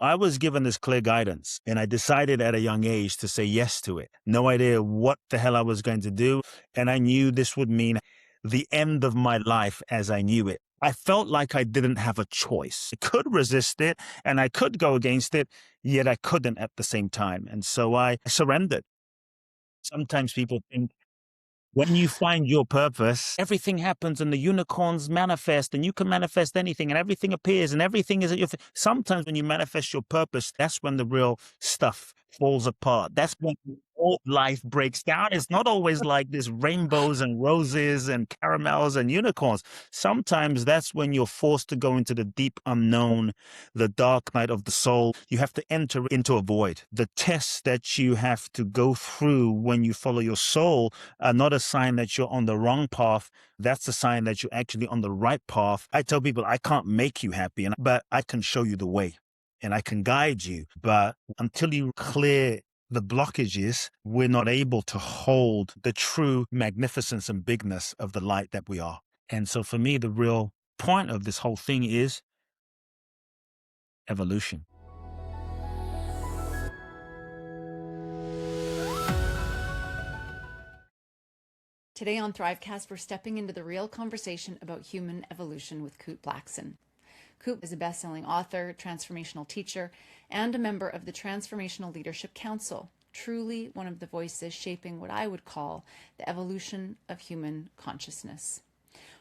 I was given this clear guidance and I decided at a young age to say yes to it. No idea what the hell I was going to do. And I knew this would mean the end of my life as I knew it. I felt like I didn't have a choice. I could resist it and I could go against it, yet I couldn't at the same time. And so I surrendered. Sometimes people think when you find your purpose, everything happens and the unicorns manifest and you can manifest anything and everything appears and everything is at your sometimes when you manifest your purpose, that's when the real stuff falls apart. That's when all life breaks down. It's not always like this rainbows and roses and caramels and unicorns. Sometimes that's when you're forced to go into the deep unknown, the dark night of the soul. You have to enter into a void. The tests that you have to go through when you follow your soul are not a sign that you're on the wrong path. That's a sign that you're actually on the right path. I tell people I can't make you happy, but I can show you the way and I can guide you. But until you clear the blockages, we're not able to hold the true magnificence and bigness of the light that we are. And so for me, the real point of this whole thing is evolution. Today on ThriveCast, we're stepping into the real conversation about human evolution with Kute Blackson. Kute is a best-selling author, transformational teacher, and a member of the Transformational Leadership Council, truly one of the voices shaping what I would call the evolution of human consciousness.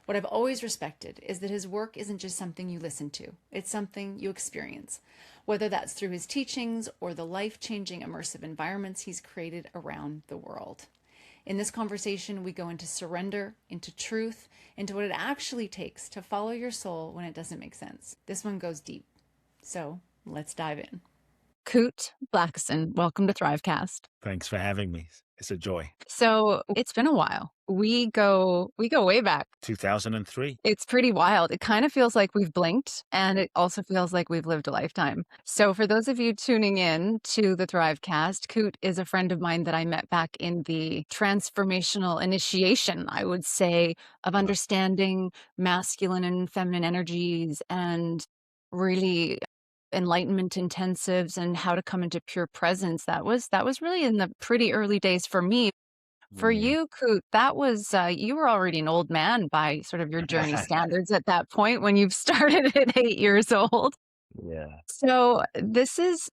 What I've always respected is that his work isn't just something you listen to, it's something you experience, whether that's through his teachings or the life-changing immersive environments he's created around the world. In this conversation, we go into surrender, into truth, into what it actually takes to follow your soul when it doesn't make sense. This one goes deep. So let's dive in. Kute Blackson, welcome to ThriveCast. Thanks for having me. It's a joy. So it's been a while. We go way back. 2003. It's pretty wild. It kind of feels like we've blinked, and it also feels like we've lived a lifetime. So for those of you tuning in to the ThriveCast, Kute is a friend of mine that I met back in the transformational initiation, I would say, of understanding masculine and feminine energies and really enlightenment intensives and how to come into pure presence. That was really in the pretty early days for me. For you, Kute, that was you were already an old man by sort of your journey standards at that point when you've started at 8 years old. Yeah. So this is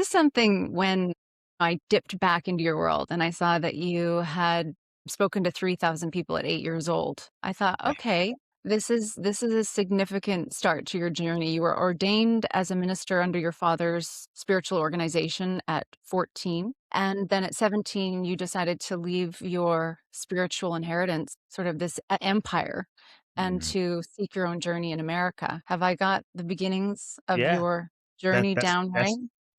something when I dipped back into your world and I saw that you had spoken to 3,000 people at 8 years old. I thought, okay, this is a significant start to your journey. You were ordained as a minister under your father's spiritual organization at 14. And then at 17, you decided to leave your spiritual inheritance, sort of this empire, and to seek your own journey in America. Have I got the beginnings of Yeah. your journey down right?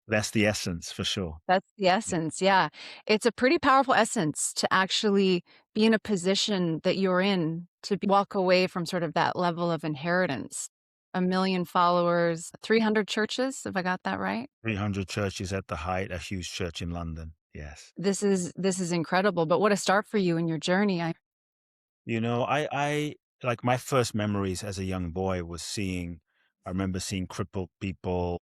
That's the essence for sure. That's the essence, yeah. It's a pretty powerful essence to actually be in a position that you're in, to walk away from sort of that level of inheritance. 1 million followers, 300 churches, have I got that right? 300 churches at the height, a huge church in London. Yes. This is incredible, but what a start for you in your journey. You know, I like my first memories as a young boy was I remember seeing crippled people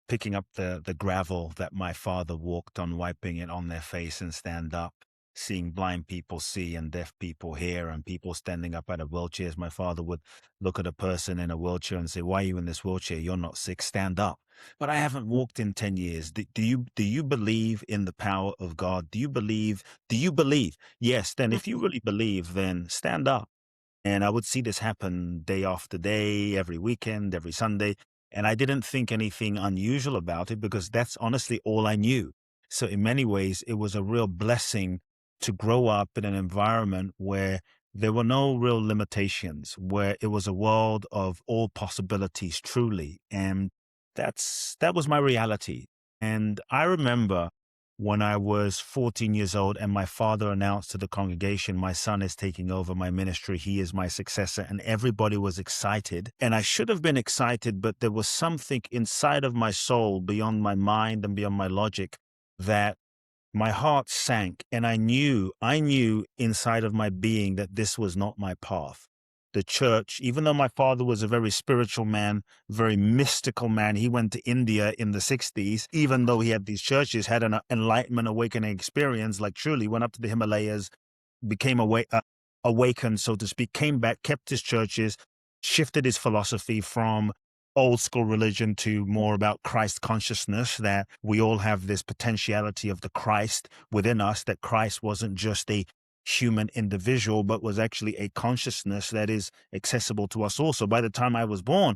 picking up the gravel that my father walked on, wiping it on their face and stand up, seeing blind people see and deaf people hear and people standing up out of wheelchairs. My father would look at a person in a wheelchair and say, "Why are you in this wheelchair? You're not sick, stand up." But I haven't walked in 10 years. Do you believe in the power of God? Do you believe? Yes, then if you really believe, then stand up. And I would see this happen day after day, every weekend, every Sunday. And I didn't think anything unusual about it because that's honestly all I knew. So in many ways, it was a real blessing to grow up in an environment where there were no real limitations, where it was a world of all possibilities truly. And that was my reality. And I remember when I was 14 years old and my father announced to the congregation, "My son is taking over my ministry. He is my successor." And everybody was excited. And I should have been excited, but there was something inside of my soul, beyond my mind and beyond my logic, that my heart sank. And I knew inside of my being that this was not my path, the church, even though my father was a very spiritual man, very mystical man. He went to India in the 60s, even though he had these churches, had an enlightenment awakening experience, like truly went up to the Himalayas, became awakened, so to speak, came back, kept his churches, shifted his philosophy from old school religion to more about Christ consciousness, that we all have this potentiality of the Christ within us, that Christ wasn't just a human individual, but was actually a consciousness that is accessible to us also. By the time I was born,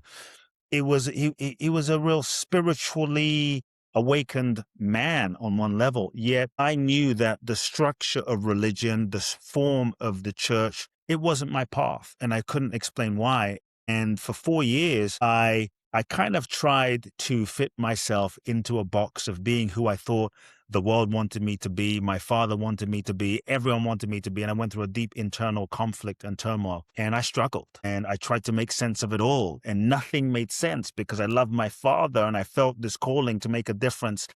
he was a real spiritually awakened man on one level. Yet I knew that the structure of religion, the form of the church, it wasn't my path, and I couldn't explain why. And for 4 years, I kind of tried to fit myself into a box of being who I thought the world wanted me to be, my father wanted me to be, everyone wanted me to be. And I went through a deep internal conflict and turmoil, and I struggled, and I tried to make sense of it all, and nothing made sense because I loved my father and I felt this calling to make a difference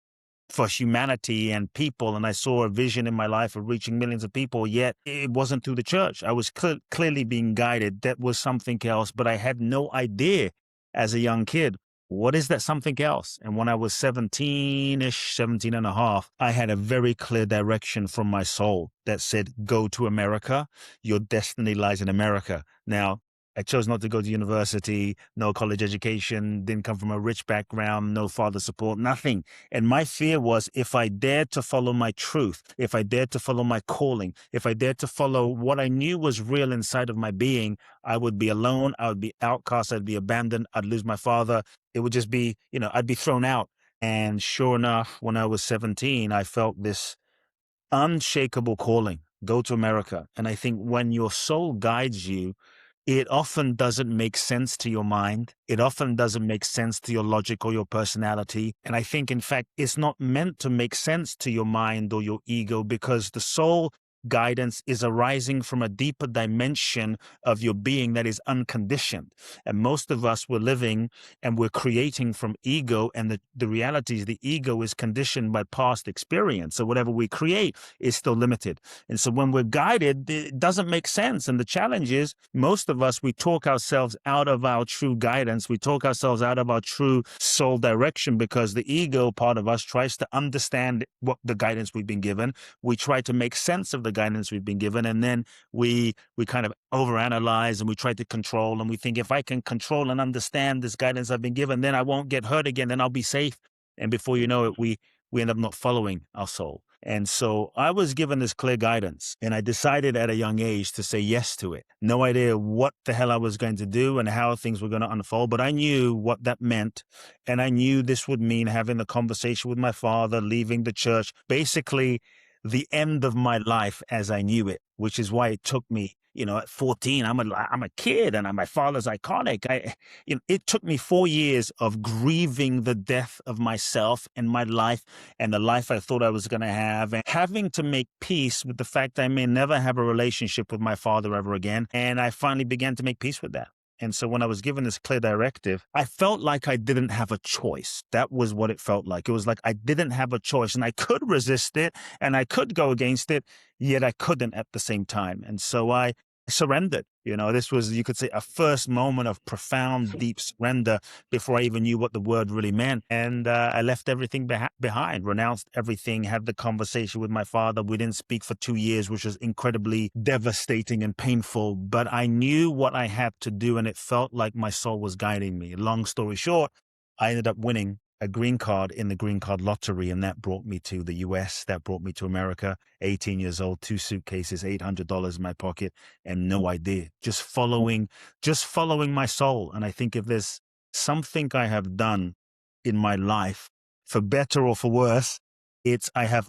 for humanity and people. And I saw a vision in my life of reaching millions of people, yet it wasn't through the church. I was clearly being guided. That was something else, but I had no idea as a young kid, what is that something else? And when I was 17-ish, 17 and a half, I had a very clear direction from my soul that said, go to America. Your destiny lies in America. Now, I chose not to go to university, no college education, didn't come from a rich background, no father support, nothing. And my fear was, if I dared to follow my truth, if I dared to follow my calling, if I dared to follow what I knew was real inside of my being, I would be alone, I would be outcast, I'd be abandoned, I'd lose my father. It would just be, I'd be thrown out. And sure enough, when I was 17, I felt this unshakable calling, go to America. And I think when your soul guides you, it often doesn't make sense to your mind. It often doesn't make sense to your logic or your personality. And I think, in fact, it's not meant to make sense to your mind or your ego, because the soul guidance is arising from a deeper dimension of your being that is unconditioned. And most of us were living and we're creating from ego. And the reality is the ego is conditioned by past experience. So whatever we create is still limited. And so when we're guided, it doesn't make sense. And the challenge is, most of us, we talk ourselves out of our true guidance. We talk ourselves out of our true soul direction, because the ego part of us tries to understand what the guidance we've been given. We try to make sense of the guidance we've been given, and then we kind of overanalyze, and we try to control, and we think, if I can control and understand this guidance I've been given, then I won't get hurt again, then I'll be safe. And before you know it, we end up not following our soul. And so I was given this clear guidance, and I decided at a young age to say yes to it. No idea what the hell I was going to do and how things were going to unfold, but I knew what that meant. And I knew this would mean having the conversation with my father, leaving the church, basically the end of my life as I knew it, which is why it took me, at 14, I'm a kid, and my father's iconic. It took me 4 years of grieving the death of myself and my life and the life I thought I was going to have, and having to make peace with the fact I may never have a relationship with my father ever again. And I finally began to make peace with that. And so when I was given this clear directive, I felt like I didn't have a choice. That was what it felt like. It was like I didn't have a choice, and I could resist it and I could go against it, yet I couldn't at the same time. And so I surrendered. This was, you could say, a first moment of profound, deep surrender before I even knew what the word really meant. And I left everything behind, renounced everything, had the conversation with my father. We didn't speak for 2 years, which was incredibly devastating and painful. But I knew what I had to do, and it felt like my soul was guiding me. Long story short, I ended up winning a green card in the green card lottery, and that brought me to the US, that brought me to America. 18 years old, 2 suitcases, $800 in my pocket, and no idea. Just following my soul. And I think if there's something I have done in my life, for better or for worse, it's I have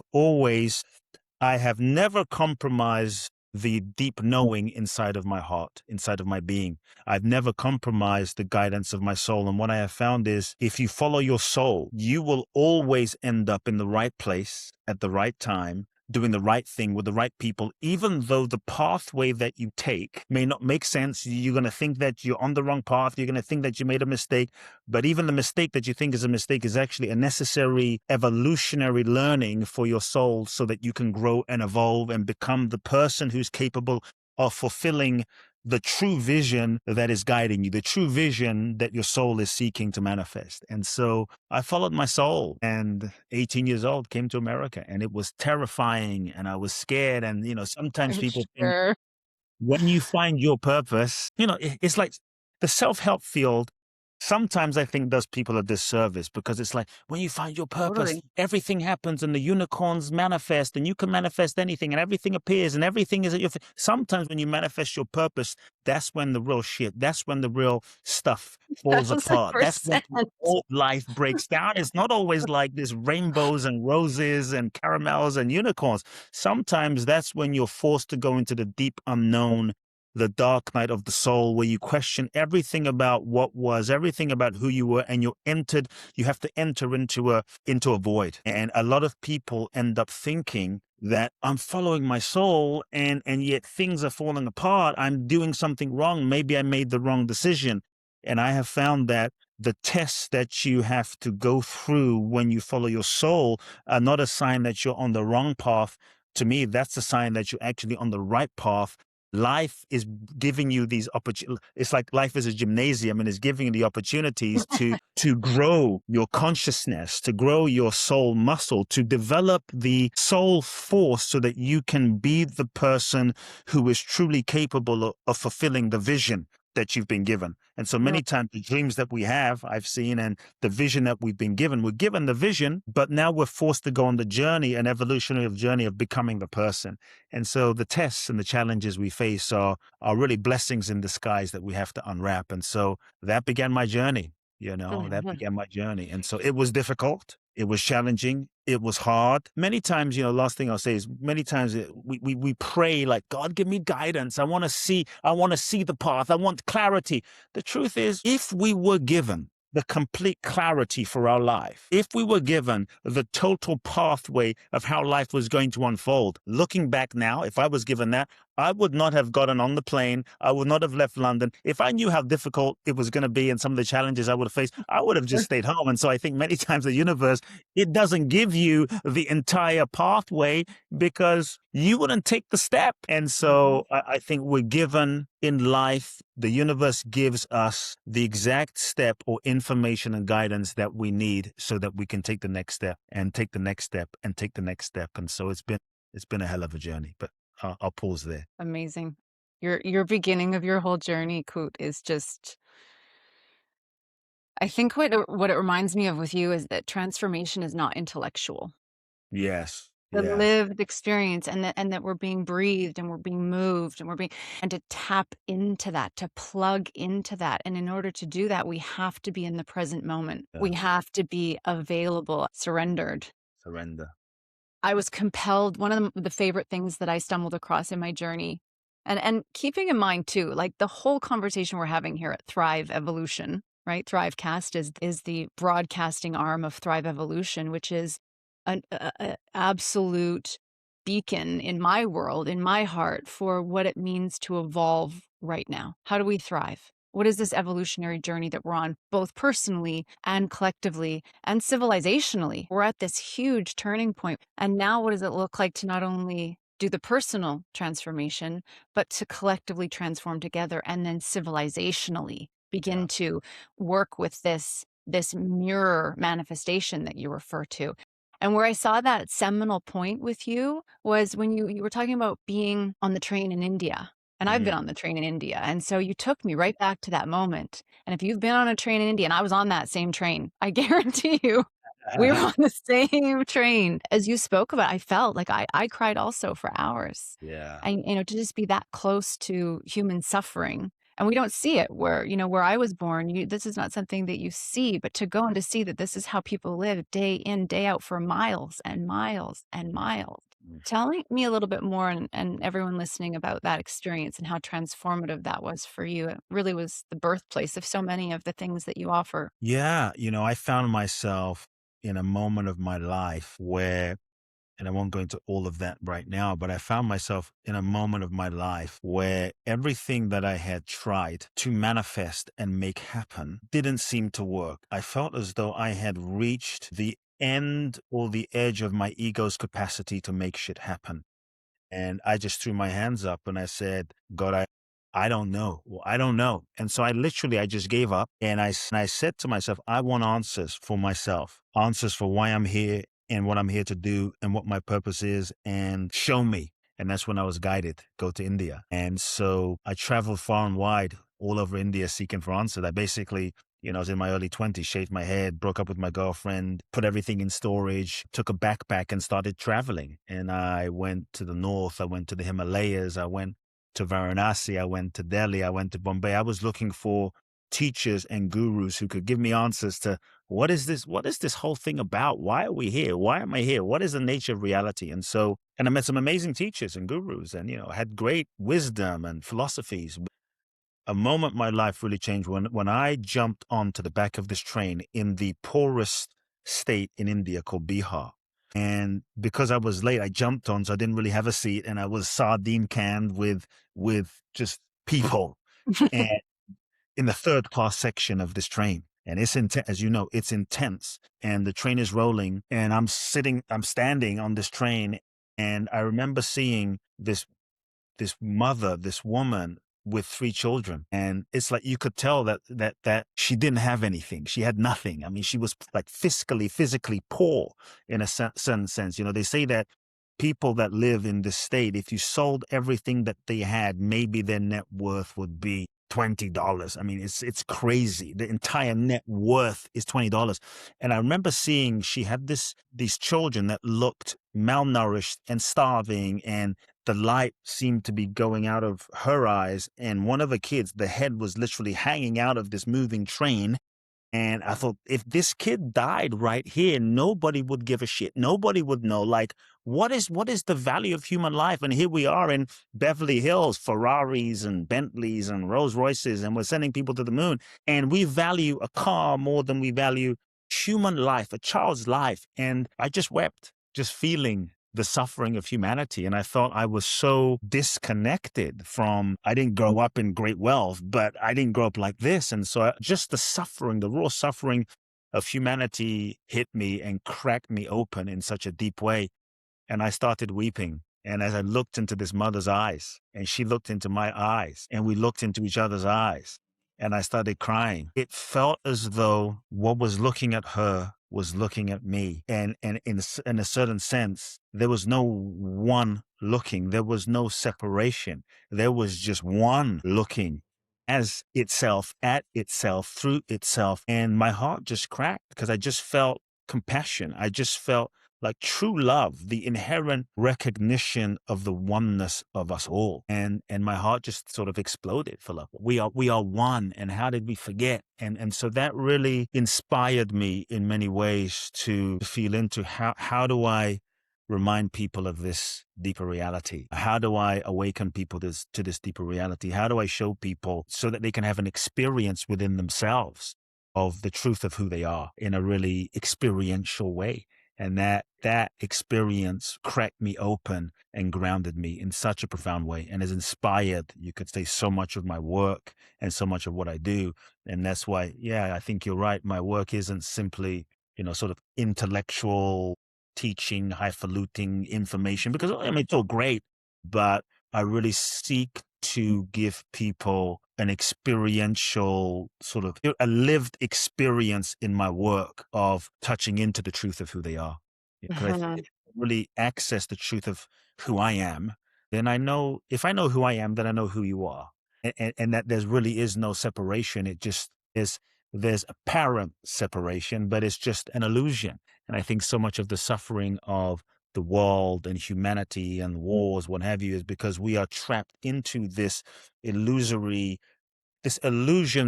never compromised the deep knowing inside of my heart, inside of my being. I've never compromised the guidance of my soul. And what I have found is, if you follow your soul, you will always end up in the right place at the right time, doing the right thing with the right people, even though the pathway that you take may not make sense. You're going to think that you're on the wrong path. You're going to think that you made a mistake. But even the mistake that you think is a mistake is actually a necessary evolutionary learning for your soul, so that you can grow and evolve and become the person who's capable of fulfilling the true vision that is guiding you, the true vision that your soul is seeking to manifest. And so I followed my soul, and 18 years old came to America, and it was terrifying and I was scared. And, sometimes I'm people think sure. when you find your purpose, it's like the self-help field sometimes I think does people a disservice, because it's like when you find your purpose, Totally. everything happens and the unicorns manifest and you can manifest anything and everything appears and everything is at your sometimes when you manifest your purpose, that's when the real shit, that's when the real stuff falls Thousand apart. That's when percent. all life breaks down. It's not always like this rainbows and roses and caramels and unicorns. Sometimes that's when you're forced to go into the deep unknown, the dark night of the soul, where you question everything about what was, everything about who you were, and you have to enter into a void. And a lot of people end up thinking that I'm following my soul, and yet things are falling apart. I'm doing something wrong. Maybe I made the wrong decision. And I have found that the tests that you have to go through when you follow your soul are not a sign that you're on the wrong path. To me, that's a sign that you're actually on the right path. Life is giving you these opportunities. It's like life is a gymnasium, and it's giving you the opportunities to grow your consciousness, to grow your soul muscle, to develop the soul force so that you can be the person who is truly capable of fulfilling the vision that you've been given. And so many times the dreams that we have, I've seen, and the vision that we're given the vision, but now we're forced to go on the journey, an evolutionary journey of becoming the person. And so the tests and the challenges we face are really blessings in disguise that we have to unwrap. And so that began my journey, that began my journey. And so it was difficult. It was challenging. It was hard. Many times, last thing I'll say is many times we pray like, God, give me guidance. I want to see the path. I want clarity. The truth is, if we were given the complete clarity for our life, if we were given the total pathway of how life was going to unfold, looking back now, if I was given that, I would not have gotten on the plane. I would not have left London. If I knew how difficult it was going to be and some of the challenges I would have faced, I would have just stayed home. And so I think many times the universe, it doesn't give you the entire pathway because you wouldn't take the step. And so I think we're given in life, the universe gives us the exact step or information and guidance that we need so that we can take the next step and take the next step and take the next step. And so it's been a hell of a journey, but I'll pause there. Amazing. Your beginning of your whole journey, Kute, is just, I think what it reminds me of with you is that transformation is not intellectual. Yes. The Yes. lived experience, and that we're being breathed and we're being moved and to tap into that, to plug into that. And in order to do that, we have to be in the present moment. Yeah. We have to be available, surrendered. Surrender. I was compelled, one of the favorite things that I stumbled across in my journey, and keeping in mind too, like the whole conversation we're having here at Thrive Evolution, right? Thrivecast is the broadcasting arm of Thrive Evolution, which is an absolute beacon in my world, in my heart, for what it means to evolve right now. How do we thrive? What is this evolutionary journey that we're on, both personally and collectively and civilizationally? We're at this huge turning point. And now, what does it look like to not only do the personal transformation, but to collectively transform together and then civilizationally begin Yeah. to work with this mirror manifestation that you refer to? And where I saw that seminal point with you was when you were talking about being on the train in India. And I've been on the train in India. And so you took me right back to that moment. And if you've been on a train in India, and I was on that same train, I guarantee you we were on the same train. As you spoke about, I felt like I cried also for hours. Yeah. And, to just be that close to human suffering. And we don't see it where I was born, this is not something that you see, but to go and to see that this is how people live day in, day out for miles and miles and miles. Tell me a little bit more, and everyone listening, about that experience and how transformative that was for you. It really was the birthplace of so many of the things that you offer. Yeah. I found myself in a moment of my life where, and I won't go into all of that right now, but I found myself in a moment of my life where everything that I had tried to manifest and make happen didn't seem to work. I felt as though I had reached the end or the edge of my ego's capacity to make shit happen. And I just threw my hands up and I said, God, I don't know. Well, I don't know. And so I just gave up and I said to myself, I want answers for myself, answers for why I'm here and what I'm here to do and what my purpose is, and show me. And that's when I was guided, go to India. And so I traveled far and wide all over India seeking for answers. I basically, I was in my early 20s, shaved my head, broke up with my girlfriend, put everything in storage, took a backpack and started traveling. And I went to the north, I went to the Himalayas, I went to Varanasi, I went to Delhi, I went to Bombay. I was looking for teachers and gurus who could give me answers to what is this? What is this whole thing about? Why are we here? Why am I here? What is the nature of reality? And I met some amazing teachers and gurus and, had great wisdom and philosophies. A moment my life really changed when I jumped onto the back of this train in the poorest state in India called Bihar. And because I was late, I jumped on, so I didn't really have a seat, and I was sardine canned with just people, and in the third class section of this train. And it's intense, as you know, it's intense. And the train is rolling, and I'm standing on this train, and I remember seeing this mother, this woman with 3 children. And it's like you could tell that she didn't have anything. She had nothing. I mean, she was like physically poor in a certain sense. They say that people that live in this state, if you sold everything that they had, maybe their net worth would be $20. I mean, it's crazy. The entire net worth is $20. And I remember seeing she had these children that looked malnourished and starving, and the light seemed to be going out of her eyes. And one of the kids, the head was literally hanging out of this moving train. And I thought, if this kid died right here, nobody would give a shit. Nobody would know, like, what is the value of human life? And here we are in Beverly Hills, Ferraris and Bentleys and Rolls Royces, and we're sending people to the moon. And we value a car more than we value human life, a child's life. And I just wept, just feeling the suffering of humanity. And I thought I was so disconnected from, I didn't grow up in great wealth, but I didn't grow up like this. And so just the suffering, the raw suffering of humanity hit me and cracked me open in such a deep way. And I started weeping. And as I looked into this mother's eyes, and she looked into my eyes, and we looked into each other's eyes, and I started crying. It felt as though what was looking at her was looking at me. And in a certain sense, there was no one looking. There was no separation. There was just one looking as itself, at itself, through itself. And my heart just cracked because I just felt compassion. I just felt like true love, the inherent recognition of the oneness of us all. And my heart just sort of exploded, Philip. We are one. And how did we forget? And so that really inspired me in many ways to feel into how do I remind people of this deeper reality? How do I awaken people to this deeper reality? How do I show people so that they can have an experience within themselves of the truth of who they are in a really experiential way? And that experience cracked me open and grounded me in such a profound way, and has inspired, you could say, so much of my work and so much of what I do. And that's why, yeah, I think you're right. My work isn't simply, sort of intellectual teaching, highfalutin information, because I mean, it's all great, but I really seek to give people an experiential, sort of a lived experience in my work of touching into the truth of who they are. Because I think if I really access the truth of who I am, then if I know who I am, then I know who you are. And that there really is no separation. It just is, there's apparent separation, but it's just an illusion. And I think so much of the suffering of the world and humanity and wars, what have you, is because we are trapped into this illusion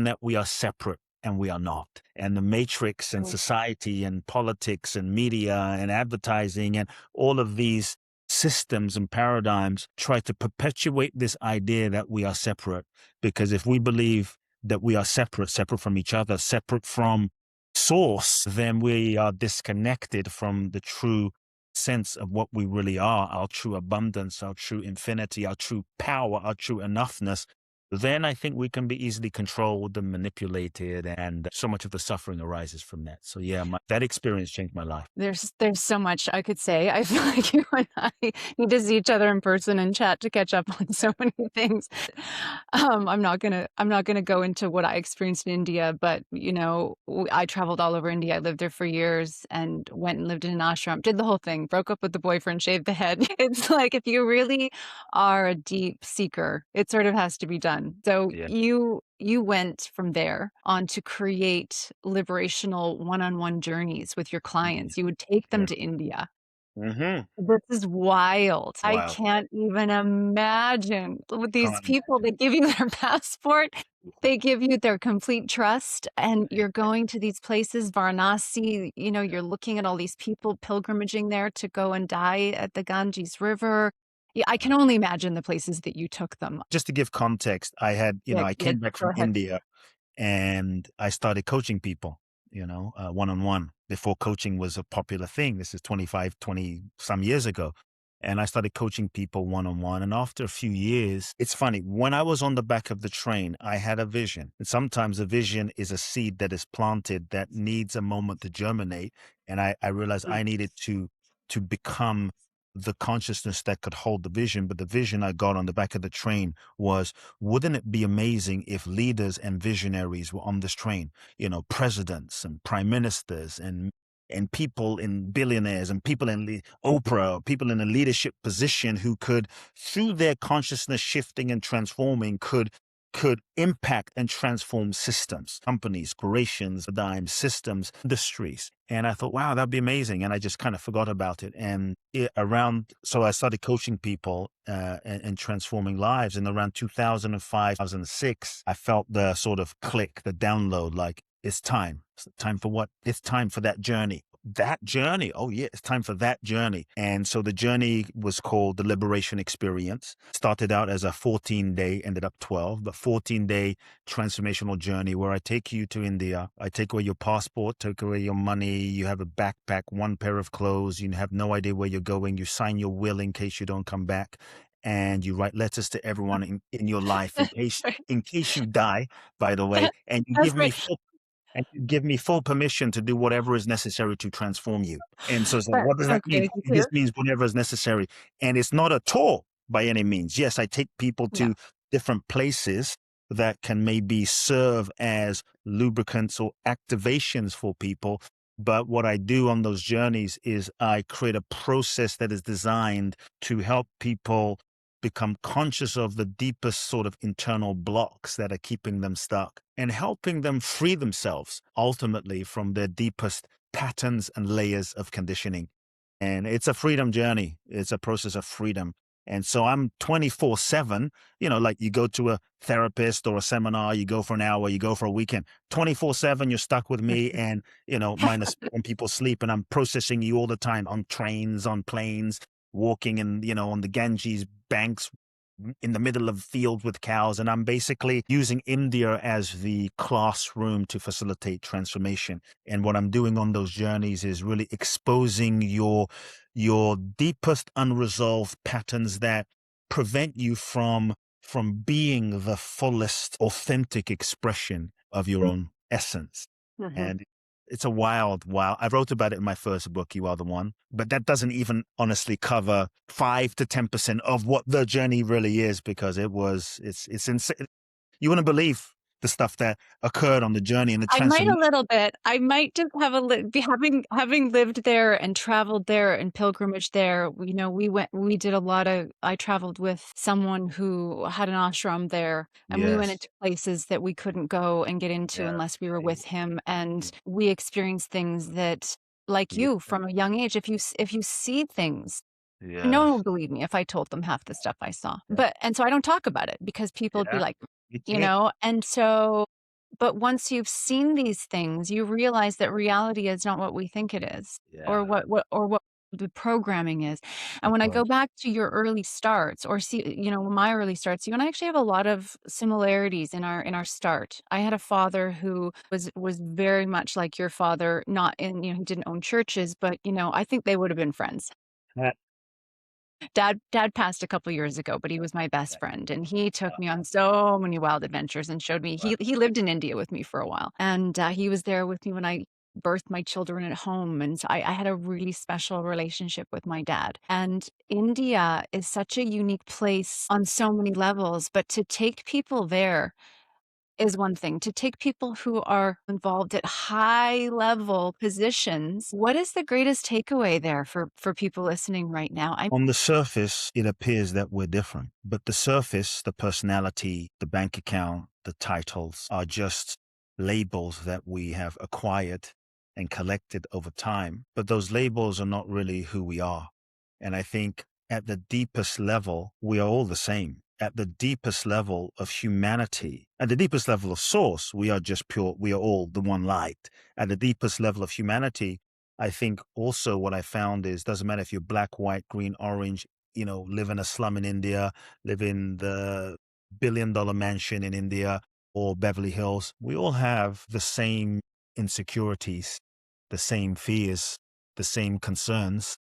that we are separate, and we are not. And the matrix and society and politics and media and advertising and all of these systems and paradigms try to perpetuate this idea that we are separate. Because if we believe that we are separate from each other, separate from source, then we are disconnected from the true sense of what we really are, our true abundance, our true infinity, our true power, our true enoughness. then I think we can be easily controlled and manipulated, and so much of the suffering arises from that. So yeah, that experience changed my life. There's so much I could say. I feel like you and I need to see each other in person and chat to catch up on so many things. I'm not gonna go into what I experienced in India, but I traveled all over India. I lived there for years and went and lived in an ashram. Did the whole thing. Broke up with the boyfriend, shaved the head. It's like if you really are a deep seeker, it sort of has to be done. So Yeah. you went from there on to create liberational one-on-one journeys with your Yeah. clients. You would take them Yeah. to India. Mm-hmm. This is wild. It's I wild. can't even imagine with these Can't people. They imagine. give you their passport, they give you their complete trust, and you're going to these places, Varanasi, you're looking at all these people pilgrimaging there to go and die at the Ganges River. Yeah, I can only imagine the places that you took them. Just to give context, Yeah, I yeah, came back go from ahead. India and I started coaching people, one on one before coaching was a popular thing. This is 25, 20 some years ago. And I started coaching people one on one. And after a few years, it's funny, when I was on the back of the train, I had a vision. And sometimes a vision is a seed that is planted that needs a moment to germinate. And I realized Mm. I needed to become the consciousness that could hold the vision. But the vision I got on the back of the train was, wouldn't it be amazing if leaders and visionaries were on this train? Presidents and prime ministers and people in billionaires and people in Oprah, people in a leadership position who could, through their consciousness shifting and transforming, could impact and transform systems, companies, corporations, paradigms, systems, industries. And I thought, wow, that'd be amazing. And I just kind of forgot about it. And so I started coaching people and transforming lives. And around 2005, 2006, I felt the sort of click, the download, like it's time. It's time for what? It's time for that journey. That journey. Oh, yeah, it's time for that journey. And so the journey was called the Liberation Experience. Started out as a 14-day, ended up 12, but 14-day transformational journey where I take you to India. I take away your passport, take away your money. You have a backpack, one pair of clothes. You have no idea where you're going. You sign your will in case you don't come back. And you write letters to everyone in your life in case you die, by the way, and you That's give me great. full permission to do whatever is necessary to transform you. And so it's like, what does that mean? Okay, This means whatever is necessary. And it's not a tour by any means. Yes, I take people no. to different places that can maybe serve as lubricants or activations for people. But what I do on those journeys is I create a process that is designed to help people become conscious of the deepest sort of internal blocks that are keeping them stuck and helping them free themselves ultimately from their deepest patterns and layers of conditioning. And it's a freedom journey. It's a process of freedom. And so I'm 24/7, like you go to a therapist or a seminar, you go for an hour, you go for a weekend, 24/7, you're stuck with me. And, minus when people sleep, and I'm processing you all the time on trains, on planes, walking in, on the Ganges banks in the middle of fields with cows. And I'm basically using India as the classroom to facilitate transformation. And what I'm doing on those journeys is really exposing your deepest unresolved patterns that prevent you from being the fullest authentic expression of your own essence. Mhm. And it's a wild. I wrote about it in my first book, You Are the One, but that doesn't even honestly cover 5 to 10% of what the journey really is, because it's insane. You wouldn't believe the stuff that occurred on the journey and the I might a transformation. little bit. I might just have be having lived there and traveled there and pilgrimaged there. We did a lot of. I traveled with someone who had an ashram there, and we went Yes. into places that we couldn't go and get into Yeah. unless we were Yeah. with him, and we experienced things that, like Yeah. you, from a young age, if you see things. No one Yes. would believe me if I told them half the stuff I saw. Yeah. And so I don't talk about it because people would be Yeah. like, You can't. and so, but once you've seen these things, you realize that reality is not what we think it is, or Yeah. what the programming is. And when I go back to your early starts, or see, my early starts, you and I actually have a lot of similarities in our start. I had a father who was very much like your father, not in, he didn't own churches, but I think they would have been friends. Dad passed a couple years ago, but he was my best friend, and he took me on so many wild adventures and showed me he lived in India with me for a while, and, he was there with me when I birthed my children at home, and so I had a really special relationship with my dad, and India is such a unique place on so many levels, but to take people there is one thing. To take people who are involved at high level positions, what is the greatest takeaway there for people listening right now? On the surface, it appears that we're different, but the surface, the personality, the bank account, the titles are just labels that we have acquired and collected over time. But those labels are not really who we are. And I think at the deepest level, we are all the same. At the deepest level of humanity, at the deepest level of source, we are just pure, we are all the one light. At the deepest level of humanity, I think also what I found is doesn't matter if you're black, white, green, orange, live in a slum in India, live in the $1 billion mansion in India or Beverly Hills. We all have the same insecurities, the same fears, the same concerns,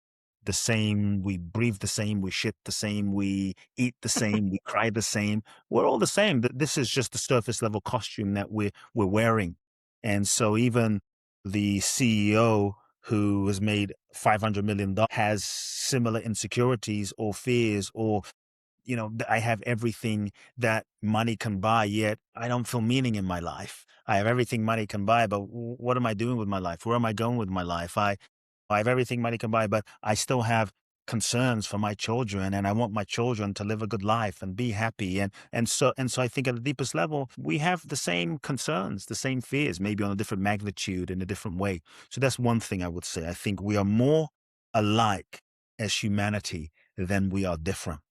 the same, we breathe the same, we shit the same, we eat the same, we cry the same. We're all the same. This is just the surface level costume that we're wearing. And so even the CEO who has made $500 million has similar insecurities or fears or, I have everything that money can buy, yet I don't feel meaning in my life. I have everything money can buy, but what am I doing with my life? Where am I going with my life? I have everything money can buy, but I still have concerns for my children, and I want my children to live a good life and be happy. And so I think at the deepest level, we have the same concerns, the same fears, maybe on a different magnitude in a different way. So that's one thing I would say. I think we are more alike as humanity than we are different.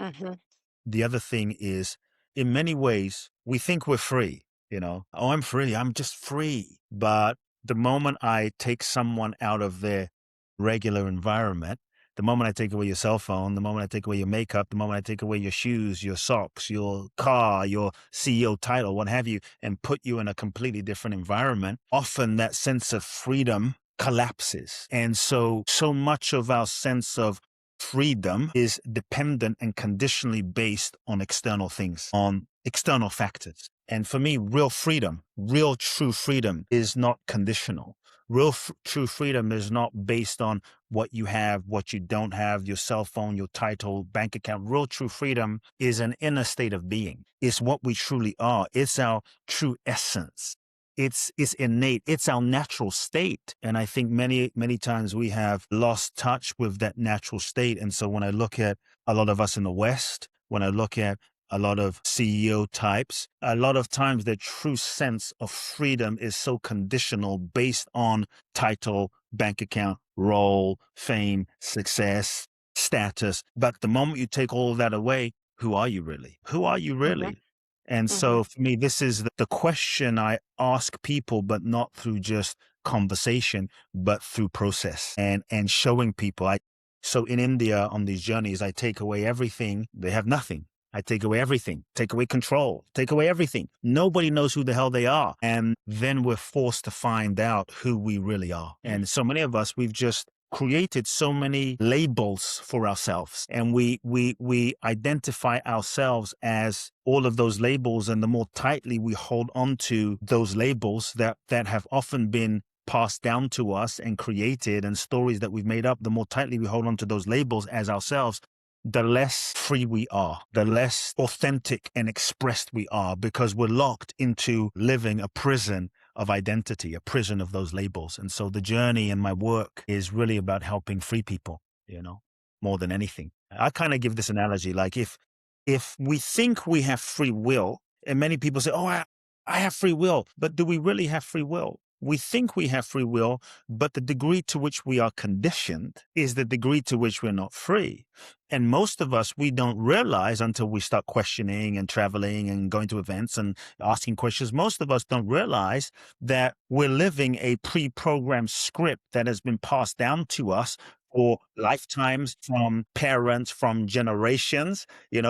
Mhm. The other thing is, in many ways, we think we're free, oh, I'm free. I'm just free. But the moment I take someone out of their regular environment, the moment I take away your cell phone, the moment I take away your makeup, the moment I take away your shoes, your socks, your car, your CEO title, what have you, and put you in a completely different environment, often that sense of freedom collapses. And so much of our sense of freedom is dependent and conditionally based on external things, on external factors. And for me, real freedom, real true freedom is not conditional. Real true freedom is not based on what you have, what you don't have, your cell phone, your title, bank account. Real true freedom is an inner state of being. It's what we truly are. It's our true essence. It's innate. It's our natural state. And I think many times we have lost touch with that natural state. And so when I look at a lot of us in the West, when I look at a lot of CEO types, a lot of times their true sense of freedom is so conditional based on title, bank account, role, fame, success, status. But the moment you take all of that away, who are you really? Who are you Mhm. really? And Mhm. so for me, this is the question I ask people, but not through just conversation, but through process and showing people. So in India on these journeys, I take away everything. They have nothing. I take away everything, take away control, take away everything. Nobody knows who the hell they are. And then we're forced to find out who we really are. And so many of us, we've just created so many labels for ourselves, and we identify ourselves as all of those labels. And the more tightly we hold on to those labels that have often been passed down to us and created, and stories that we've made up, the more tightly we hold on to those labels as ourselves, the less free we are, the less authentic and expressed we are, because we're locked into living a prison of identity, a prison of those labels. And so the journey in my work is really about helping free people, more than anything. I kind of give this analogy, like if we think we have free will, and many people say, oh, I have free will, but do we really have free will? We think we have free will, but the degree to which we are conditioned is the degree to which we're not free. And most of us, we don't realize until we start questioning and traveling and going to events and asking questions. Most of us don't realize that we're living a pre-programmed script that has been passed down to us for lifetimes, from parents, from generations,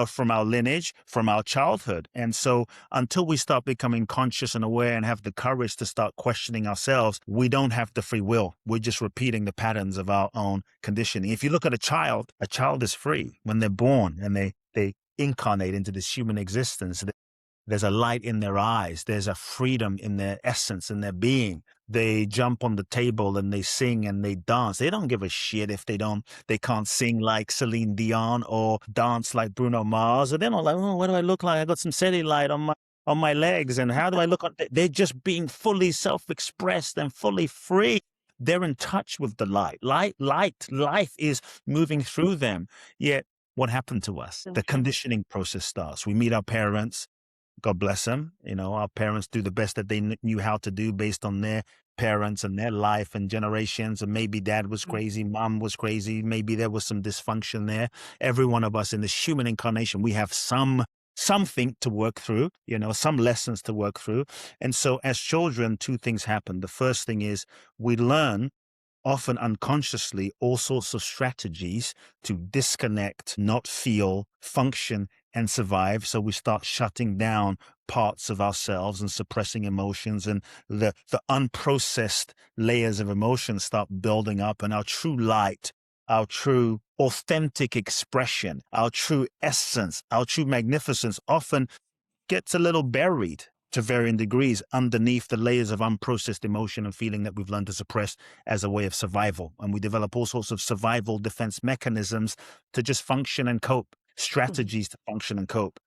from our lineage, from our childhood. And so until we start becoming conscious and aware and have the courage to start questioning ourselves, we don't have the free will. We're just repeating the patterns of our own conditioning. If you look at a child is free. free. When they're born and they incarnate into this human existence, there's a light in their eyes. There's a freedom in their essence, in their being. They jump on the table and they sing and they dance. They don't give a shit if they can't sing like Celine Dion or dance like Bruno Mars. Or they're not like, oh, what do I look like? I got some cellulite on my legs. And how do I look? They're just being fully self-expressed and fully free. They're in touch with the light. Life is moving through them. Yet what happened to us? So The true. conditioning process starts. We meet our parents. God bless them. Our parents do the best that they knew how to do based on their parents and their life and generations. And maybe dad was crazy, mom was crazy. Maybe there was some dysfunction there. Every one of us in this human incarnation, we have something to work through, some lessons to work through. And so as children, two things happen. The first thing is we learn, often unconsciously, all sorts of strategies to disconnect, not feel, function, and survive. So we start shutting down parts of ourselves and suppressing emotions, and the unprocessed layers of emotions start building up, and our true light, our true authentic expression, our true essence, our true magnificence often gets a little buried to varying degrees underneath the layers of unprocessed emotion and feeling that we've learned to suppress as a way of survival. And we develop all sorts of survival defense mechanisms to just function and cope, strategies to function and cope.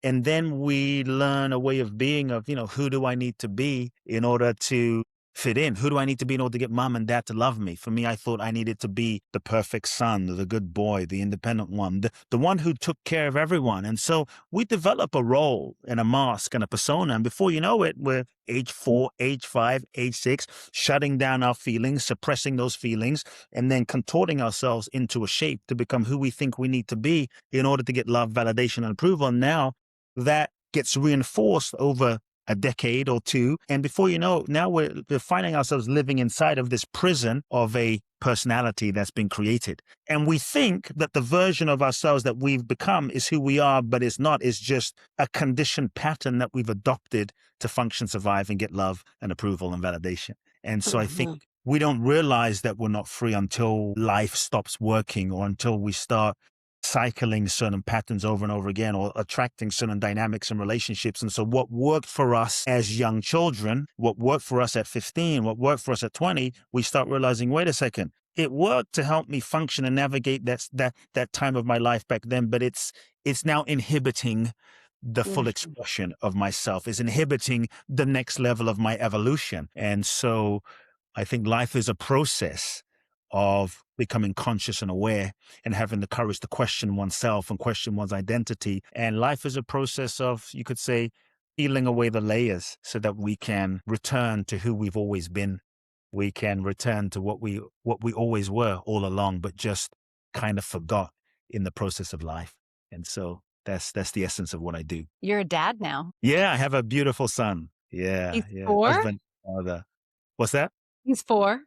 And then we learn a way of being of, who do I need to be in order to fit in? Who do I need to be in order to get mom and dad to love me? For me, I thought I needed to be the perfect son, the good boy, the independent one, the one who took care of everyone. And so we develop a role and a mask and a persona. And before you know it, we're age 4, age 5, age 6, shutting down our feelings, suppressing those feelings, and then contorting ourselves into a shape to become who we think we need to be in order to get love, validation, and approval. And now that gets reinforced over a decade or two. And before you know, now we're finding ourselves living inside of this prison of a personality that's been created. And we think that the version of ourselves that we've become is who we are, but it's not. It's just a conditioned pattern that we've adopted to function, survive, and get love and approval and validation. And so I think we don't realize that we're not free until life stops working, or until we start cycling certain patterns over and over again, or attracting certain dynamics and relationships. And so what worked for us as young children, what worked for us at 15, what worked for us at 20, we start realizing, wait a second, it worked to help me function and navigate that time of my life back then, but it's now inhibiting the full expression of myself, is inhibiting the next level of my evolution. And so I think life is a process of becoming conscious and aware and having the courage to question oneself and question one's identity. And life is a process of, you could say, peeling away the layers so that we can return to who we've always been. We can return to what we always were all along, but just kind of forgot in the process of life. And so that's the essence of what I do. You're a dad now. Yeah, I have a beautiful son. Yeah, He's yeah. 4? Husband, father. What's that? He's 4.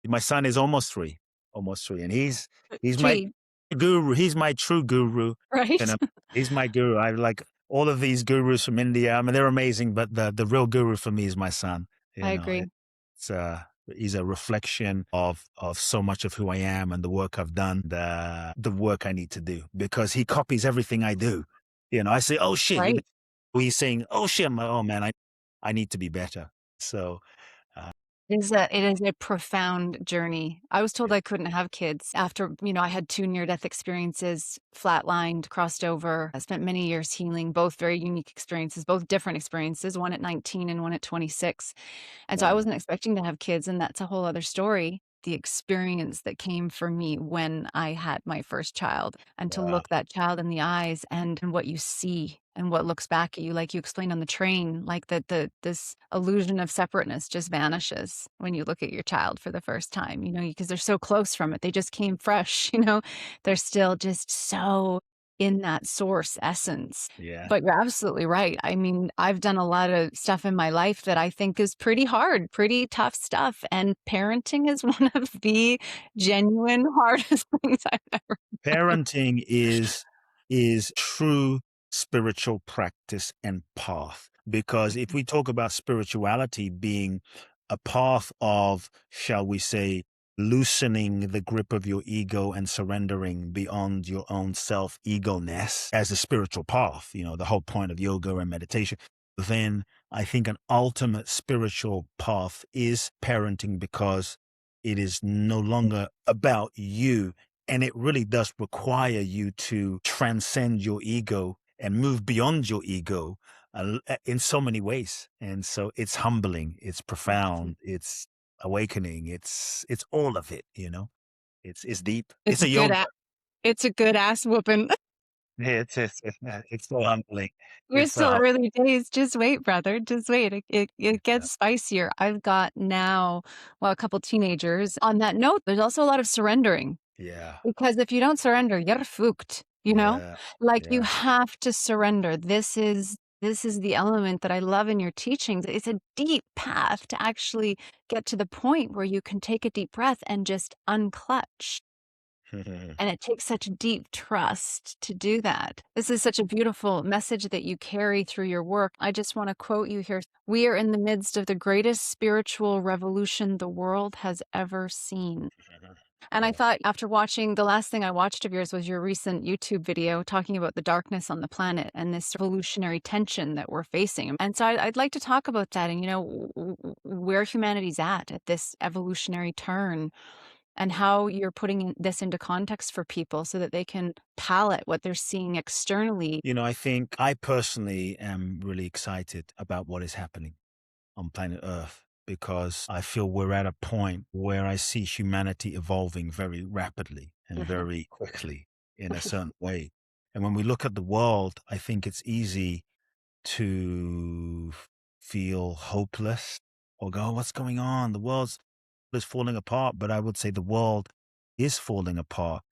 My son is almost 3, and he's my 3, guru. He's my true guru. right? And he's my guru. I like all of these gurus from India. I mean, they're amazing, but the real guru for me is my son. I agree. It's he's a reflection of so much of who I am and the work I've done, the work I need to do, because he copies everything I do. I say, oh shit. Right. He's saying, oh shit. I'm like, oh man, I need to be better. So It is a profound journey. I was told I couldn't have kids after, I had 2 near-death experiences, flatlined, crossed over. I spent many years healing, both very unique experiences, both different experiences, one at 19 and one at 26. And so I wasn't expecting to have kids, and that's a whole other story. The experience that came for me when I had my first child, and to look that child in the eyes and what you see and what looks back at you, like you explained on the train, like this illusion of separateness just vanishes when you look at your child for the first time, because they're so close from it. They just came fresh, they're still just so in that source essence. yeah. But you're absolutely right. I mean, I've done a lot of stuff in my life that I think is pretty hard, pretty tough stuff. And parenting is one of the genuine hardest things I've ever done. Parenting is true spiritual practice and path. Because if we talk about spirituality being a path of, shall we say, loosening the grip of your ego and surrendering beyond your own self-ego-ness as a spiritual path, the whole point of yoga and meditation, then I think an ultimate spiritual path is parenting, because it is no longer about you. And it really does require you to transcend your ego and move beyond your ego in so many ways. And so it's humbling, it's profound, it's awakening, it's all of it, it's deep. It's It's a a good yoga. it's a good ass whooping. Yeah, it's so humbling. We're It's so still early days. Just wait, brother. Just wait. It gets spicier. I've got now, well, a couple teenagers. On that note, there's also a lot of surrendering, yeah, because if you don't surrender, you're fucked, yeah, Like you yeah. have to surrender. This is the element that I love in your teachings. It's a deep path to actually get to the point where you can take a deep breath and just unclutch. And it takes such deep trust to do that. This is such a beautiful message that you carry through your work. I just want to quote you here. We are in the midst of the greatest spiritual revolution the world has ever seen. And I thought, after watching, the last thing I watched of yours was your recent YouTube video talking about the darkness on the planet and this evolutionary tension that we're facing. And so I'd like to talk about that and, where humanity's at this evolutionary turn, and how you're putting this into context for people so that they can palate what they're seeing externally. I think I personally am really excited about what is happening on planet Earth, because I feel we're at a point where I see humanity evolving very rapidly and very quickly in a certain way. And when we look at the world, I think it's easy to feel hopeless or go, what's going on? The world is falling apart. But I would say the world is falling apart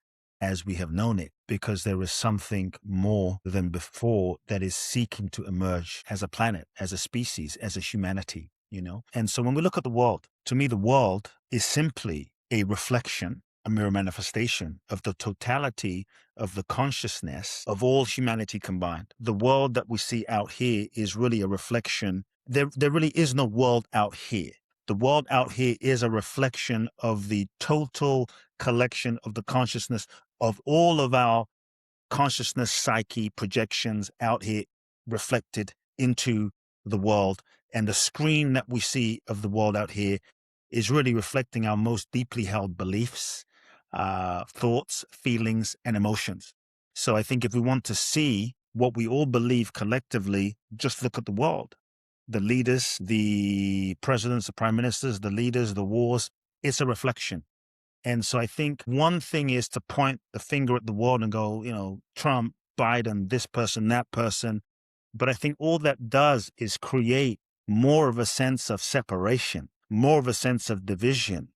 as we have known it, because there is something more than before that is seeking to emerge as a planet, as a species, as a humanity, And so when we look at the world, to me, the world is simply a reflection, a mirror manifestation of the totality of the consciousness of all humanity combined. The world that we see out here is really a reflection. There really is no world out here. The world out here is a reflection of the total collection of the consciousness of all of our consciousness, psyche, projections out here reflected into the world. And the screen that we see of the world out here is really reflecting our most deeply held beliefs, thoughts, feelings, and emotions. So I think if we want to see what we all believe collectively, just look at the world. The leaders, the presidents, the prime ministers, the leaders, the wars, it's a reflection. And so I think one thing is to point the finger at the world and go, Trump, Biden, this person, that person. But I think all that does is create more of a sense of separation, more of a sense of division.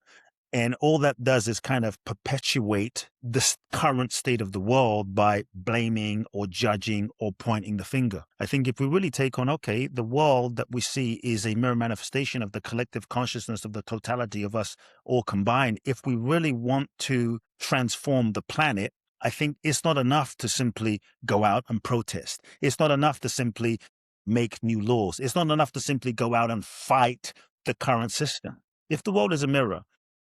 And all that does is kind of perpetuate the current state of the world by blaming or judging or pointing the finger. I think if we really take on, okay, the world that we see is a mirror manifestation of the collective consciousness of the totality of us all combined. If we really want to transform the planet, I think it's not enough to simply go out and protest. It's not enough to simply make new laws. It's not enough to simply go out and fight the current system. If the world is a mirror,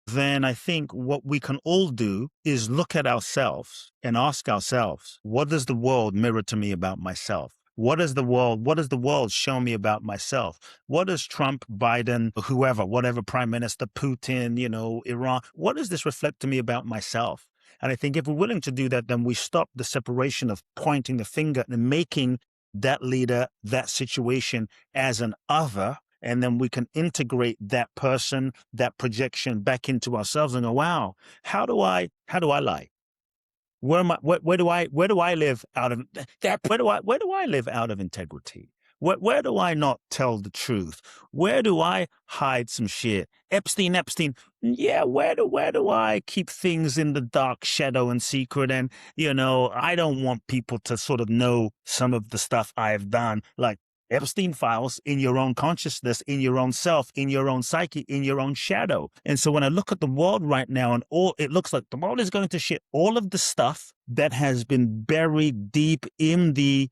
then I think what we can all do is look at ourselves and ask ourselves, what does the world mirror to me about myself? What does the world show me about myself? What does Trump, Biden, whoever, whatever prime minister, Putin, Iran, what does this reflect to me about myself? And I think if we're willing to do that, then we stop the separation of pointing the finger and making that leader, that situation as an other. And then we can integrate that person, that projection back into ourselves and go, wow, how do I lie? Where am I, where do I live out of that? Where do I live out of integrity? Where do I not tell the truth? Where do I hide some shit? Epstein. Yeah, where do I keep things in the dark shadow and secret? And, I don't want people to sort of know some of the stuff I've done, like Epstein files in your own consciousness, in your own self, in your own psyche, in your own shadow. And so when I look at the world right now, and it looks like the world is going to shit, all of the stuff that has been buried deep in the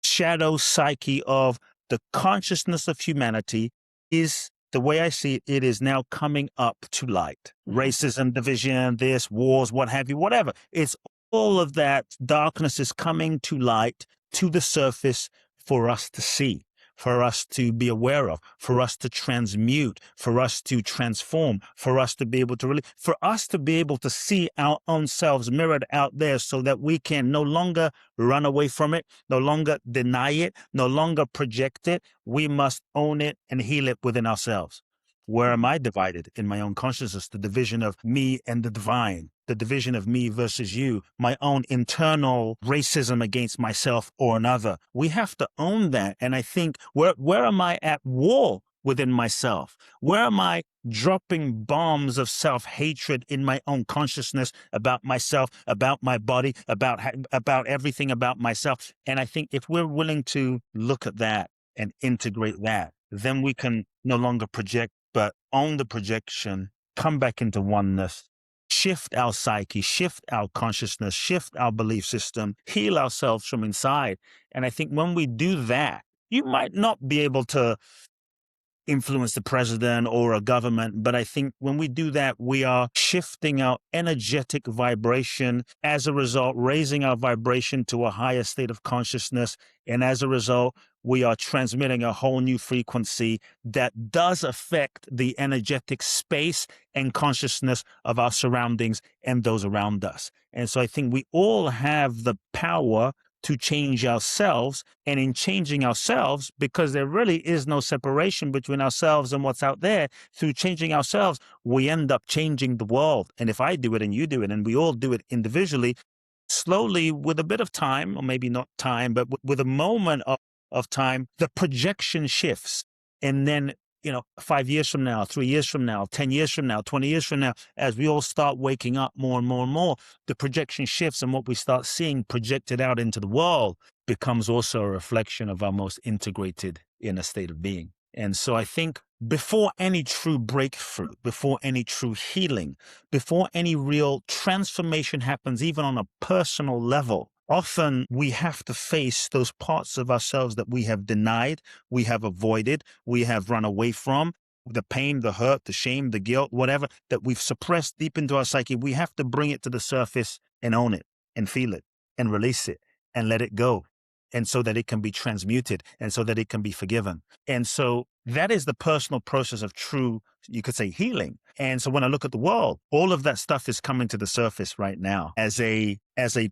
shadow psyche of the consciousness of humanity is the way I see it, it is now coming up to light. Mhm. Racism, division, this, wars, what have you, whatever. It's all of that darkness is coming to light, to the surface for us to see, for us to be aware of, for us to transmute, for us to transform, for us to be able to really, for us to be able to see our own selves mirrored out there so that we can no longer run away from it, no longer deny it, no longer project it. We must own it and heal it within ourselves. Where am I divided in my own consciousness? The division of me and the divine, the division of me versus you, my own internal racism against myself or another. We have to own that. And I think, where am I at war within myself? Where am I dropping bombs of self-hatred in my own consciousness about myself, about my body, about everything about myself? And I think if we're willing to look at that and integrate that, then we can no longer project, but own the projection, come back into oneness, shift our psyche, shift our consciousness, shift our belief system, heal ourselves from inside. And I think when we do that, you might not be able to influence the president or a government. But I think when we do that, we are shifting our energetic vibration. As a result, raising our vibration to a higher state of consciousness. And as a result, we are transmitting a whole new frequency that does affect the energetic space and consciousness of our surroundings and those around us. And so I think we all have the power to change ourselves. And in changing ourselves, because there really is no separation between ourselves and what's out there, through changing ourselves, we end up changing the world. And if I do it and you do it and we all do it individually, slowly, with a bit of time, or maybe not time, but with a moment of time, the projection shifts. And then, 5 years from now, 3 years from now, 10 years from now, 20 years from now, as we all start waking up more and more and more, the projection shifts, and what we start seeing projected out into the world becomes also a reflection of our most integrated inner state of being. And so I think before any true breakthrough, before any true healing, before any real transformation happens, even on a personal level, often we have to face those parts of ourselves that we have denied, we have avoided, we have run away from, the pain, the hurt, the shame, the guilt, whatever that we've suppressed deep into our psyche. We have to bring it to the surface and own it and feel it and release it and let it go. And so that it can be transmuted and so that it can be forgiven. And so that is the personal process of true, you could say, healing. And so when I look at the world, all of that stuff is coming to the surface right now as a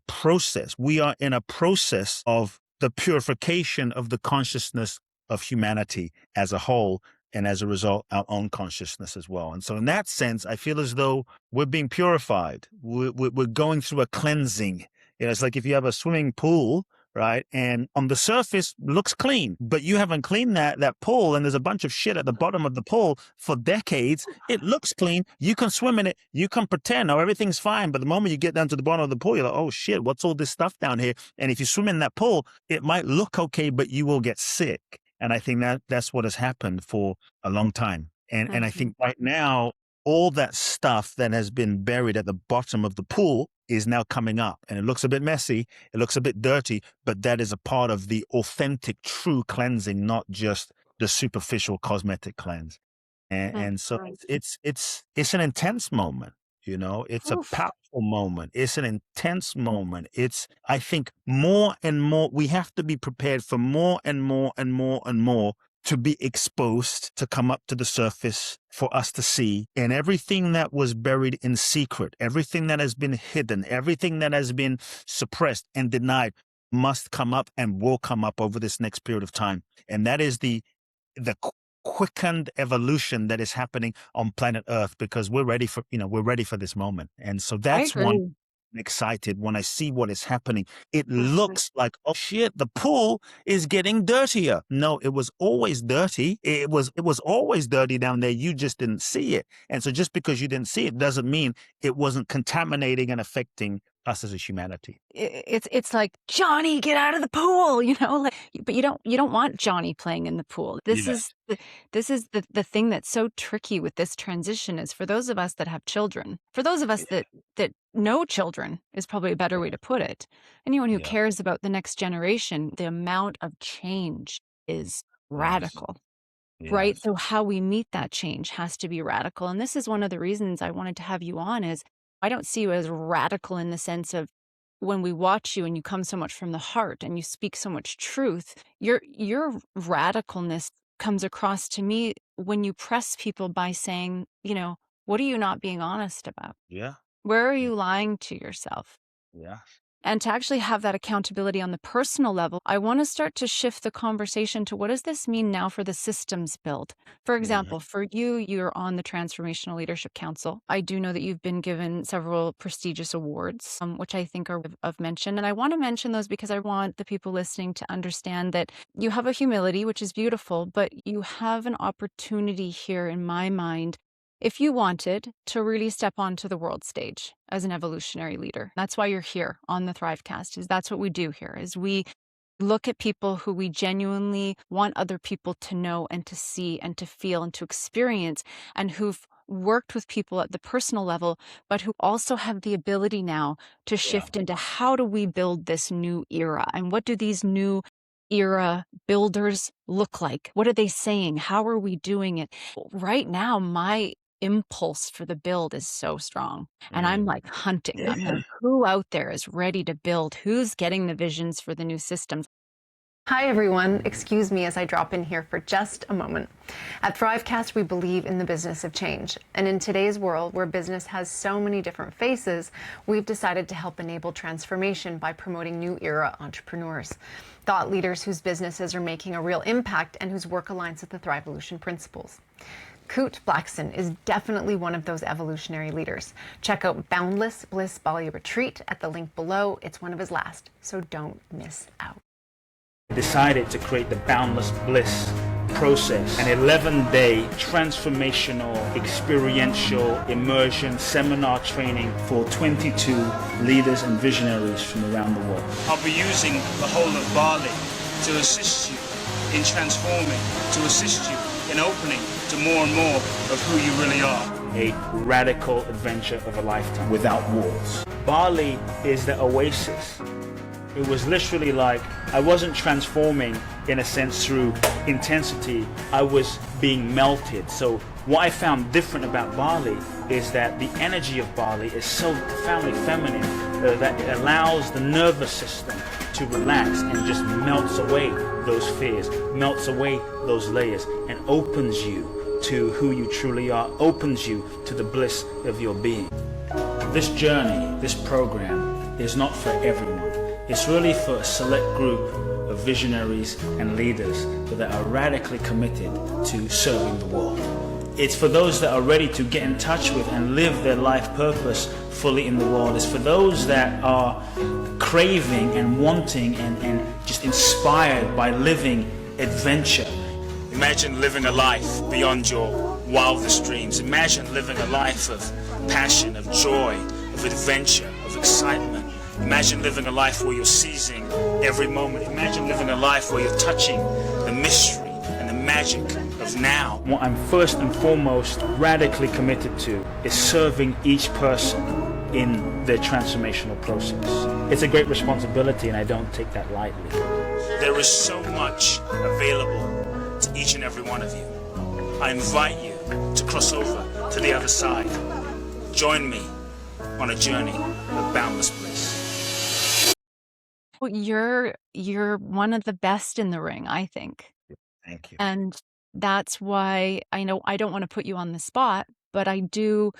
process. We are in a process of the purification of the consciousness of humanity as a whole, and as a result, our own consciousness as well. And so in that sense, I feel as though we're being purified. We're going through a cleansing. It's like if you have a swimming pool, right? And on the surface looks clean, but you haven't cleaned that pool, and there's a bunch of shit at the bottom of the pool for decades. It looks clean. You can swim in it. You can pretend, oh, everything's fine. But the moment you get down to the bottom of the pool, you're like, oh shit, what's all this stuff down here? And if you swim in that pool, it might look okay, but you will get sick. And I think that's what has happened for a long time. And I think right now, all that stuff that has been buried at the bottom of the pool is now coming up, and it looks a bit messy. It looks a bit dirty, but that is a part of the authentic, true cleansing, not just the superficial cosmetic cleanse. And so it's an intense moment. It's a powerful moment. It's an intense moment. It's, I think, more and more, we have to be prepared for more and more and more and more to be exposed, to come up to the surface for us to see. And everything that was buried in secret, everything that has been hidden, everything that has been suppressed and denied must come up and will come up over this next period of time. And that is the quickened evolution that is happening on planet Earth, because we're ready for this moment. And so that's one. Excited when I see what is happening. It looks like, oh shit, the pool is getting dirtier. No, it was always dirty. It was always dirty down there. You just didn't see it. And so just because you didn't see it doesn't mean it wasn't contaminating and affecting us as a humanity. It's like, Johnny, get out of the pool, but you don't want Johnny playing in the pool. This is the thing that's so tricky with this transition, is for those of us that have children, for those of us that no children is probably a better way to put it. Anyone who cares about the next generation, the amount of change is radical. right? Yes. So how we meet that change has to be radical. And this is one of the reasons I wanted to have you on is I don't see you as radical in the sense of when we watch you and you come so much from the heart and you speak so much truth, your radicalness comes across to me when you press people by saying, what are you not being honest about? Yeah. Where are Yeah. you lying to yourself? Yeah. And to actually have that accountability on the personal level, I want to start to shift the conversation to what does this mean now for the systems build? For example, for you, you're on the Transformational Leadership Council. I do know that you've been given several prestigious awards, which I think are of mention. And I want to mention those because I want the people listening to understand that you have a humility, which is beautiful, but you have an opportunity here in my mind if you wanted to really step onto the world stage as an evolutionary leader. That's why you're here on the Thrivecast, is that's what we do here, is we look at people who we genuinely want other people to know and to see and to feel and to experience, and who've worked with people at the personal level, but who also have the ability now to Yeah. shift into how do we build this new era and what do these new era builders look like? What are they saying? How are we doing it? Right now, my impulse for the build is so strong. And I'm like hunting. I'm like, who out there is ready to build? Who's getting the visions for the new systems? Hi everyone, excuse me as I drop in here for just a moment. At Thrivecast, we believe in the business of change. And in today's world where business has so many different faces, we've decided to help enable transformation by promoting new era entrepreneurs. Thought leaders whose businesses are making a real impact and whose work aligns with the ThrivEvolution principles. Kute Blackson is definitely one of those evolutionary leaders. Check out Boundless Bliss Bali Retreat at the link below. It's one of his last, so don't miss out. Decided to create the Boundless Bliss process, an 11-day transformational, experiential, immersion seminar training for 22 leaders and visionaries from around the world. I'll be using the whole of Bali to assist you in transforming, to assist you in opening to more and more of who you really are. A radical adventure of a lifetime without walls. Bali is the oasis. It was literally like I wasn't transforming in a sense through intensity, I was being melted. So what I found different about Bali is that the energy of Bali is so profoundly feminine that it allows the nervous system to relax and just melts away those fears, melts away those layers, and opens you to who you truly are, opens you to the bliss of your being. This journey, this program is not for everyone. It's really for a select group of visionaries and leaders that are radically committed to serving the world. It's for those that are ready to get in touch with and live their life purpose fully in the world. It's for those that are craving and wanting and just inspired by living adventure. Imagine living a life beyond your wildest dreams. Imagine living a life of passion, of joy, of adventure, of excitement. Imagine living a life where you're seizing every moment. Imagine living a life where you're touching the mystery and the magic of now. What I'm first and foremost radically committed to is serving each person in their transformational process. It's a great responsibility and I don't take that lightly. There is so much available to each and every one of you. I invite you to cross over to the other side. Join me on a journey of boundless bliss. Well, you're one of the best in the ring, I think. Thank you. And that's why I know I don't want to put you on the spot, but I do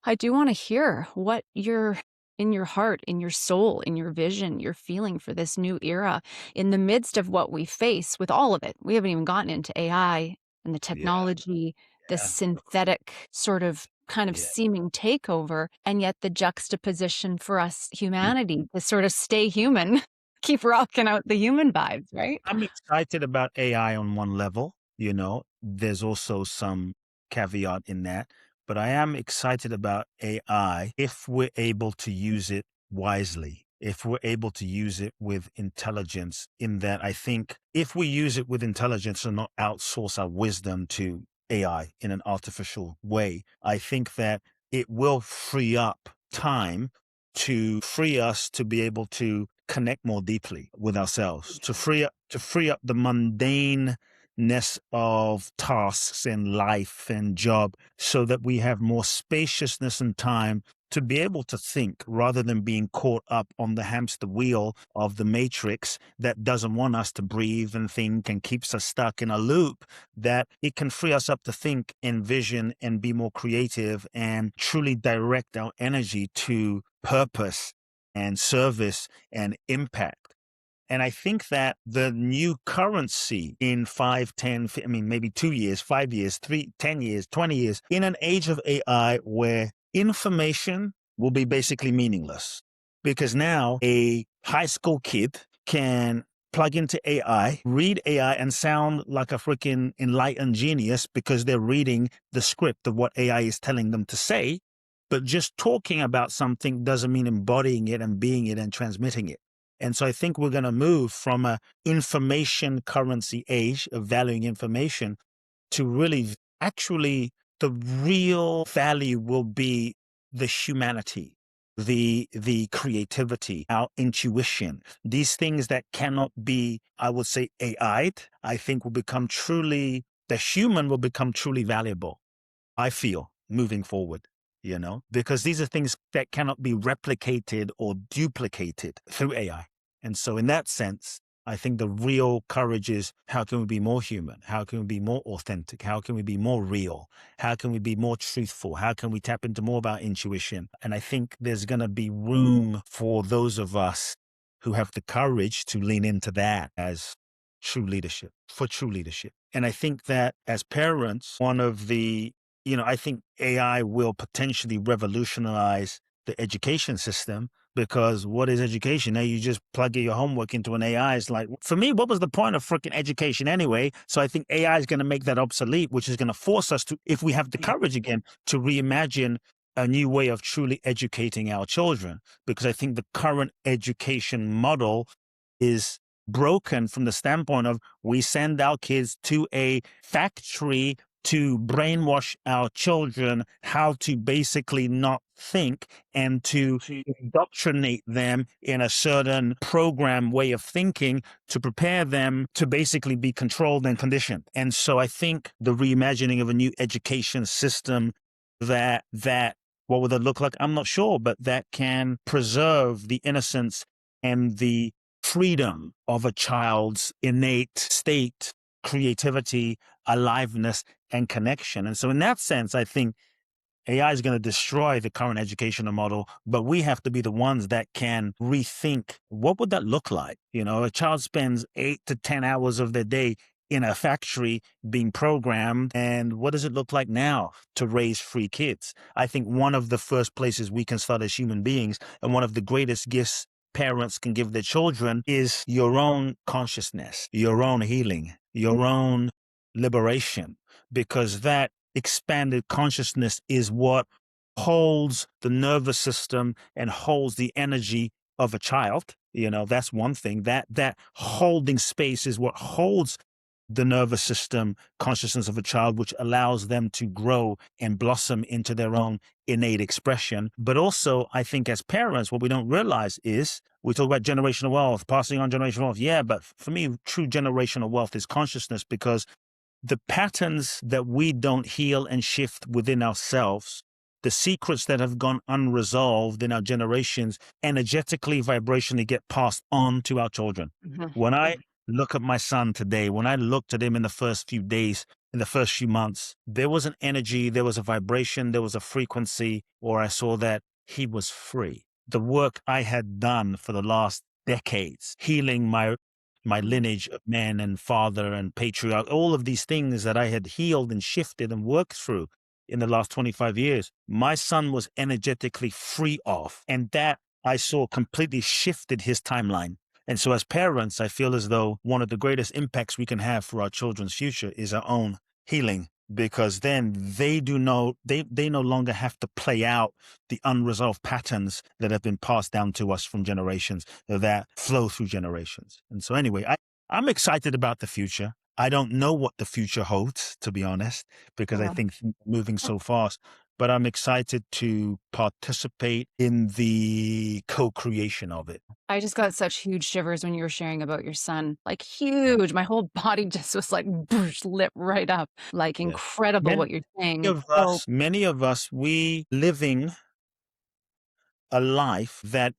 want to hear what you're in your heart, in your soul, in your vision, you're feeling for this new era in the midst of what we face with all of it. We haven't even gotten into AI and the technology, the synthetic sort of kind of seeming takeover, and yet the juxtaposition for us humanity to sort of stay human, keep rocking out the human vibes, right? I'm excited about AI on one level, there's also some caveat in that, but I am excited about AI if we're able to use it wisely, if we're able to use it with intelligence, in that I think if we use it with intelligence and not outsource our wisdom to AI in an artificial way, I think that it will free up time to free us to be able to connect more deeply with ourselves, to free up the mundane ness of tasks and life and job so that we have more spaciousness and time to be able to think rather than being caught up on the hamster wheel of the matrix that doesn't want us to breathe and think and keeps us stuck in a loop, that it can free us up to think, envision, and be more creative and truly direct our energy to purpose and service and impact. And I think that the new currency in 5, 10, maybe 2 years, 5 years, 3, 10 years, 20 years, in an age of AI where information will be basically meaningless. Because now a high school kid can plug into AI, read AI, and sound like a freaking enlightened genius because they're reading the script of what AI is telling them to say. But just talking about something doesn't mean embodying it and being it and transmitting it. And so I think we're going to move from a information currency age of valuing information to really actually the real value will be the humanity, the creativity, our intuition, these things that cannot be, I would say, AI'd, I think will become truly, the human will become truly valuable, I feel, moving forward. Because these are things that cannot be replicated or duplicated through AI. And so in that sense, I think the real courage is how can we be more human? How can we be more authentic? How can we be more real? How can we be more truthful? How can we tap into more of our intuition? And I think there's going to be room for those of us who have the courage to lean into that as true leadership. And I think that as parents, one of the I think AI will potentially revolutionize the education system because what is education? Now you just plug your homework into an AI. It's like, for me, what was the point of freaking education anyway? So I think AI is going to make that obsolete, which is going to force us to, if we have the courage again, to reimagine a new way of truly educating our children. Because I think the current education model is broken from the standpoint of we send our kids to a factory to brainwash our children how to basically not think and to indoctrinate them in a certain program way of thinking to prepare them to basically be controlled and conditioned. And so I think the reimagining of a new education system that what would that look like? I'm not sure, but that can preserve the innocence and the freedom of a child's innate state, creativity, aliveness, and connection. And so in that sense, I think AI is going to destroy the current educational model, but we have to be the ones that can rethink what would that look like? A child spends 8 to 10 hours of their day in a factory being programmed. And what does it look like now to raise free kids? I think one of the first places we can start as human beings, and one of the greatest gifts parents can give their children, is your own consciousness, your own healing, your own liberation, because that expanded consciousness is what holds the nervous system and holds the energy of a child. That's one thing. That holding space is what holds the nervous system consciousness of a child, which allows them to grow and blossom into their own innate expression. But also, I think as parents, what we don't realize is we talk about generational wealth, passing on generational wealth. Yeah, but for me, true generational wealth is consciousness, because the patterns that we don't heal and shift within ourselves, the secrets that have gone unresolved in our generations, energetically, vibrationally get passed on to our children. Mm-hmm. When I look at my son today, when I looked at him in the first few days, in the first few months, there was an energy, there was a vibration, there was a frequency, or I saw that he was free. The work I had done for the last decades, healing my lineage of man and father and patriarch, all of these things that I had healed and shifted and worked through in the last 25 years, my son was energetically free of. And that I saw completely shifted his timeline. And so as parents, I feel as though one of the greatest impacts we can have for our children's future is our own healing, because then they no longer have to play out the unresolved patterns that have been passed down to us from generations that flow through generations. And so anyway, I'm excited about the future. I don't know what the future holds, to be honest, because I think things are moving so fast. but I'm excited to participate in the co-creation of it. I just got such huge shivers when you were sharing about your son, like huge. My whole body just was like lit right up, like Yeah. incredible what you're saying. It's so Many of us, we living a life that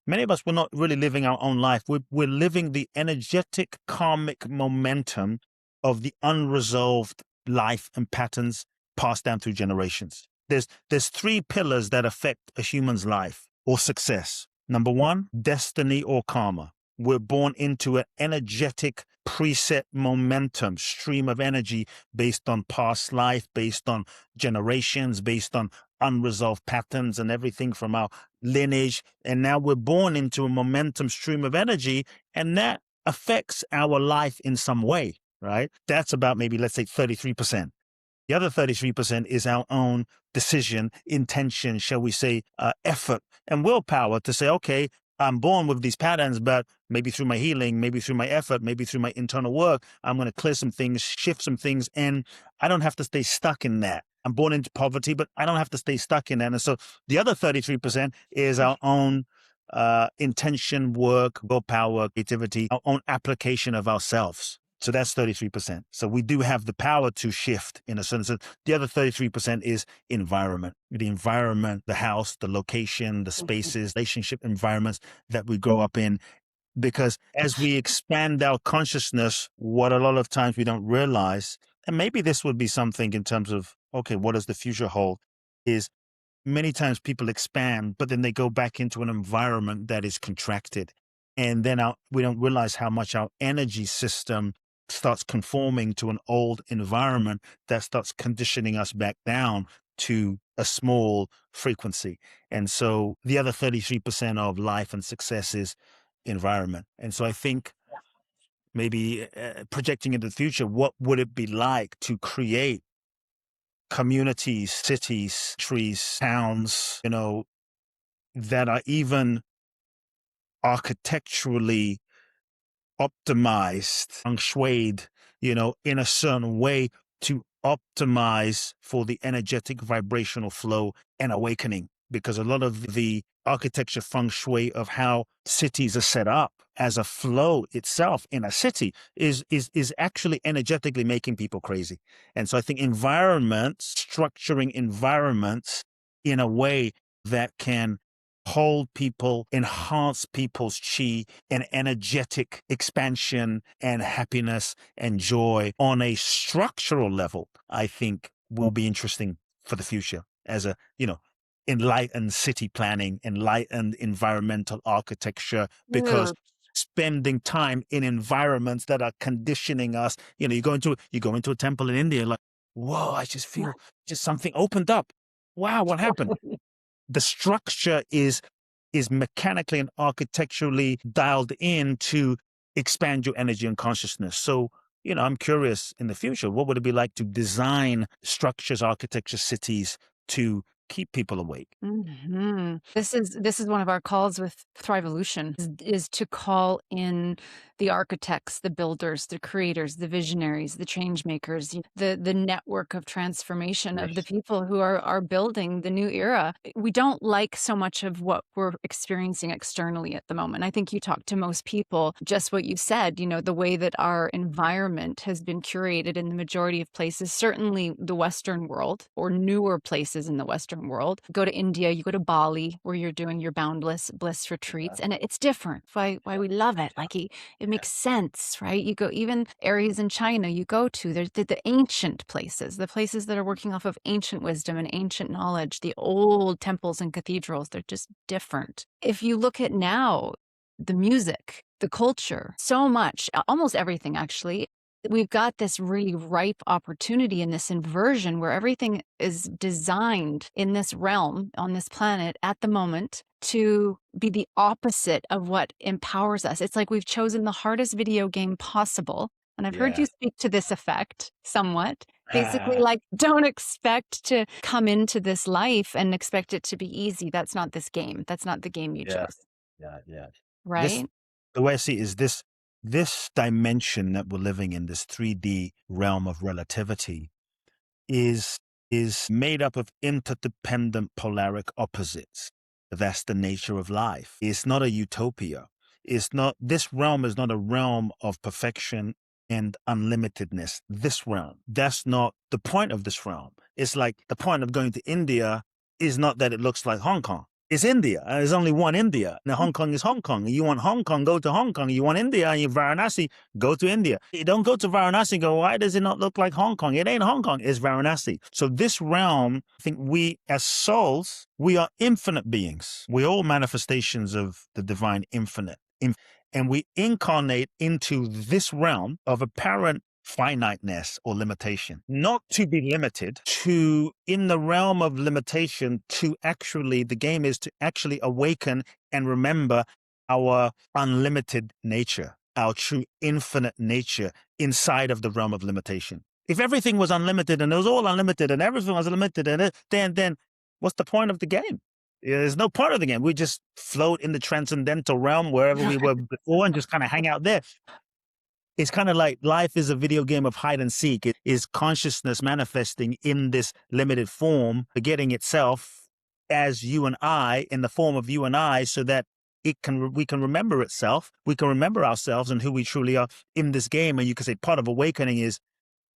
many of us, we're not really living our own life. We're living the energetic karmic momentum of the unresolved life and patterns passed down through generations. There's three pillars that affect a human's life or success. Number one, destiny or karma. We're born into an energetic preset momentum, stream of energy based on past life, based on generations, based on unresolved patterns and everything from our lineage. And now we're born into a momentum stream of energy, and that affects our life in some way, right? That's about maybe, let's say, 33%. The other 33% is our own decision, intention, shall we say, effort and willpower to say, okay, I'm born with these patterns, but maybe through my healing, maybe through my effort, maybe through my internal work, I'm going to clear some things, shift some things, and I don't have to stay stuck in that. I'm born into poverty, but I don't have to stay stuck in that. And so the other 33% is our own intention, work, willpower, creativity, our own application of ourselves. So that's 33%. So we do have the power to shift in a certain sense. The other 33% is environment. The environment, the house, the location, the spaces, relationship environments that we grow up in. Because as we expand our consciousness, what a lot of times we don't realize, and maybe this would be something in terms of, okay, what does the future hold, is many times people expand, but then they go back into an environment that is contracted. And then we don't realize how much our energy system starts conforming to an old environment that starts conditioning us back down to a small frequency. And so the other 33% of life and success is environment. And so I think maybe projecting into the future, what would it be like to create communities, cities, trees, towns, that are even architecturally optimized, feng shuied, in a certain way to optimize for the energetic vibrational flow and awakening. Because a lot of the architecture feng shui of how cities are set up as a flow itself in a city is actually energetically making people crazy. And so I think structuring environments in a way that can hold people, enhance people's chi and energetic expansion and happiness and joy on a structural level, I think will be interesting for the future as a, enlightened city planning, enlightened environmental architecture, because spending time in environments that are conditioning us, you go into a temple in India, like, whoa, I just feel just something opened up. Wow, what happened? The structure is mechanically and architecturally dialed in to expand your energy and consciousness. So, I'm curious in the future, what would it be like to design structures, architecture, cities to keep people awake? Mhm. This is one of our calls with ThrivEvolution is to call in the architects, the builders, the creators, the visionaries, the change makers, the network of transformation of the people who are building the new era. We don't like so much of what we're experiencing externally at the moment. I think you talk to most people, just what you said, the way that our environment has been curated in the majority of places, certainly the Western world or newer places in the Western world. Go to India, you go to Bali, where you're doing your boundless bliss retreats, and it's different. Why we love it. Like it makes sense, right? You go even areas in China you go to, there's the ancient places, the places that are working off of ancient wisdom and ancient knowledge, the old temples and cathedrals, they're just different. If you look at now, the music, the culture, so much, almost everything actually, we've got this really ripe opportunity in this inversion where everything is designed in this realm on this planet at the moment to be the opposite of what empowers us. It's like we've chosen the hardest video game possible. And I've heard you speak to this effect somewhat. Basically, like, don't expect to come into this life and expect it to be easy. That's not this game. That's not the game you chose. Yeah. Right? The way I see it is this dimension that we're living in, this 3D realm of relativity, is is made up of interdependent polaric opposites. That's the nature of life. It's not a utopia. This realm is not a realm of perfection and unlimitedness. This realm, that's not the point of this realm. It's like the point of going to India is not that it looks like Hong Kong. It's India. There's only one India. Now, Hong Kong is Hong Kong. You want Hong Kong, go to Hong Kong. You want India and you Varanasi, go to India. You don't go to Varanasi and go, why does it not look like Hong Kong? It ain't Hong Kong, it's Varanasi. So this realm, I think we as souls, we are infinite beings. We're all manifestations of the divine infinite. And we incarnate into this realm of apparent finiteness or limitation, not to be limited, to in the realm of limitation, to actually, the game is to actually awaken and remember our unlimited nature, our true infinite nature inside of the realm of limitation. If everything was unlimited and it was all unlimited and everything was unlimited, and then what's the point of the game? There's no part of the game. We just float in the transcendental realm wherever we were before and just kind of hang out there. It's kind of like life is a video game of hide and seek. It is consciousness manifesting in this limited form, forgetting itself as you and I, in the form of you and I, so that we can remember itself. We can remember ourselves and who we truly are in this game. And you could say part of awakening is,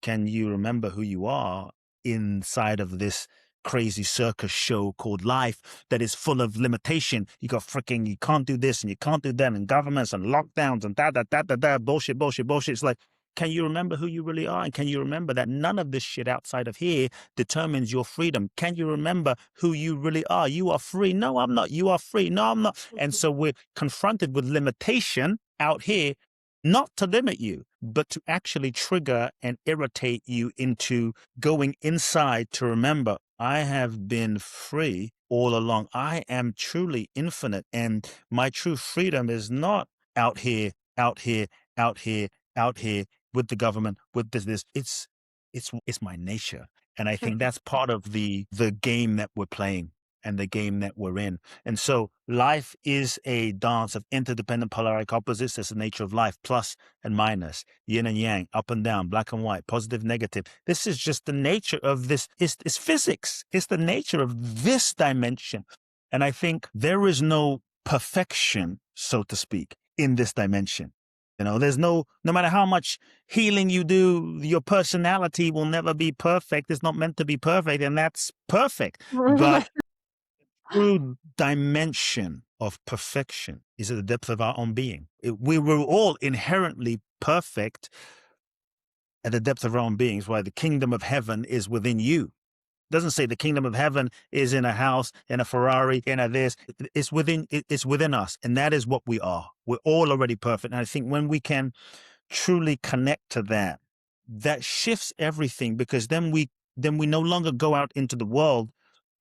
can you remember who you are inside of this crazy circus show called life that is full of limitation? You can't do this and you can't do that, and governments and lockdowns and bullshit. It's like, can you remember who you really are? And can you remember that none of this shit outside of here determines your freedom? Can you remember who you really are? You are free. No, I'm not. You are free. No, I'm not. And so we're confronted with limitation out here, not to limit you, but to actually trigger and irritate you into going inside to remember, I have been free all along. I am truly infinite, and my true freedom is not out here with the government, with this. It's my nature. And I think that's part of the game that we're playing and the game that we're in. And so life is a dance of interdependent polaric opposites. That's the nature of life, plus and minus, yin and yang, up and down, black and white, positive, negative. This is just the nature of this. It's physics. It's the nature of this dimension. And I think there is no perfection, so to speak, in this dimension. There's no matter how much healing you do, your personality will never be perfect. It's not meant to be perfect, and that's perfect. But true dimension of perfection is at the depth of our own being. We were all inherently perfect at the depth of our own beings, why the kingdom of heaven is within you. It doesn't say the kingdom of heaven is in a house, in a Ferrari, in a this. It's within us, and that is what we are. We're all already perfect. And I think when we can truly connect to that, that shifts everything, because then we no longer go out into the world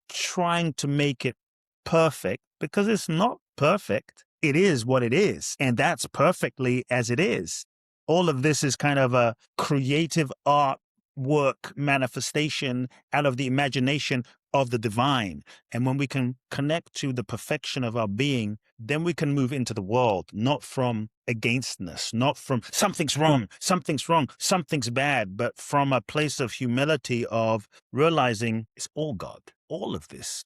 trying to make it perfect, because it's not perfect. It is what it is, and that's perfectly as it is. All of this is kind of a creative art work manifestation out of the imagination of the divine. And when we can connect to the perfection of our being, then we can move into the world, not from againstness, not from something's wrong, something's bad, but from a place of humility of realizing it's all God. All of this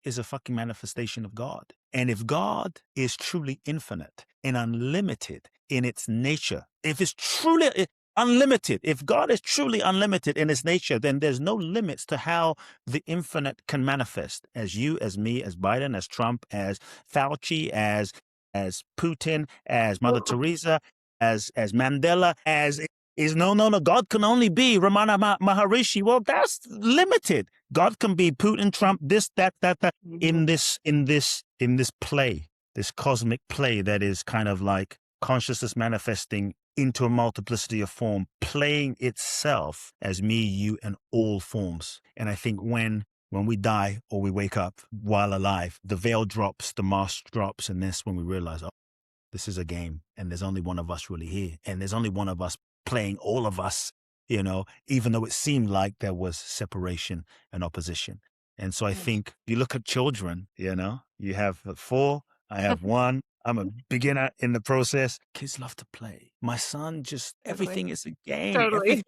is a fucking manifestation of God. And if God is truly infinite and unlimited in its nature, if it's truly unlimited, if God is truly unlimited in its nature, then there's no limits to how the infinite can manifest as you, as me, as Biden, as Trump, as Fauci, as Putin, as Mother Teresa, as Mandela, no. God can only be Ramana Maharishi. Well, that's limited. God can be Putin, Trump, this, that, in this play, this cosmic play that is kind of like consciousness manifesting into a multiplicity of form, playing itself as me, you, and all forms. And I think when we die or we wake up while alive, the veil drops, the mask drops, and that's when we realize, oh, this is a game, and there's only one of us really here, and there's only one of us playing all of us, even though it seemed like there was separation and opposition. And so I think you look at children, you have 4, I have 1. I'm a beginner in the process. Kids love to play. My son, just everything is a game. Totally.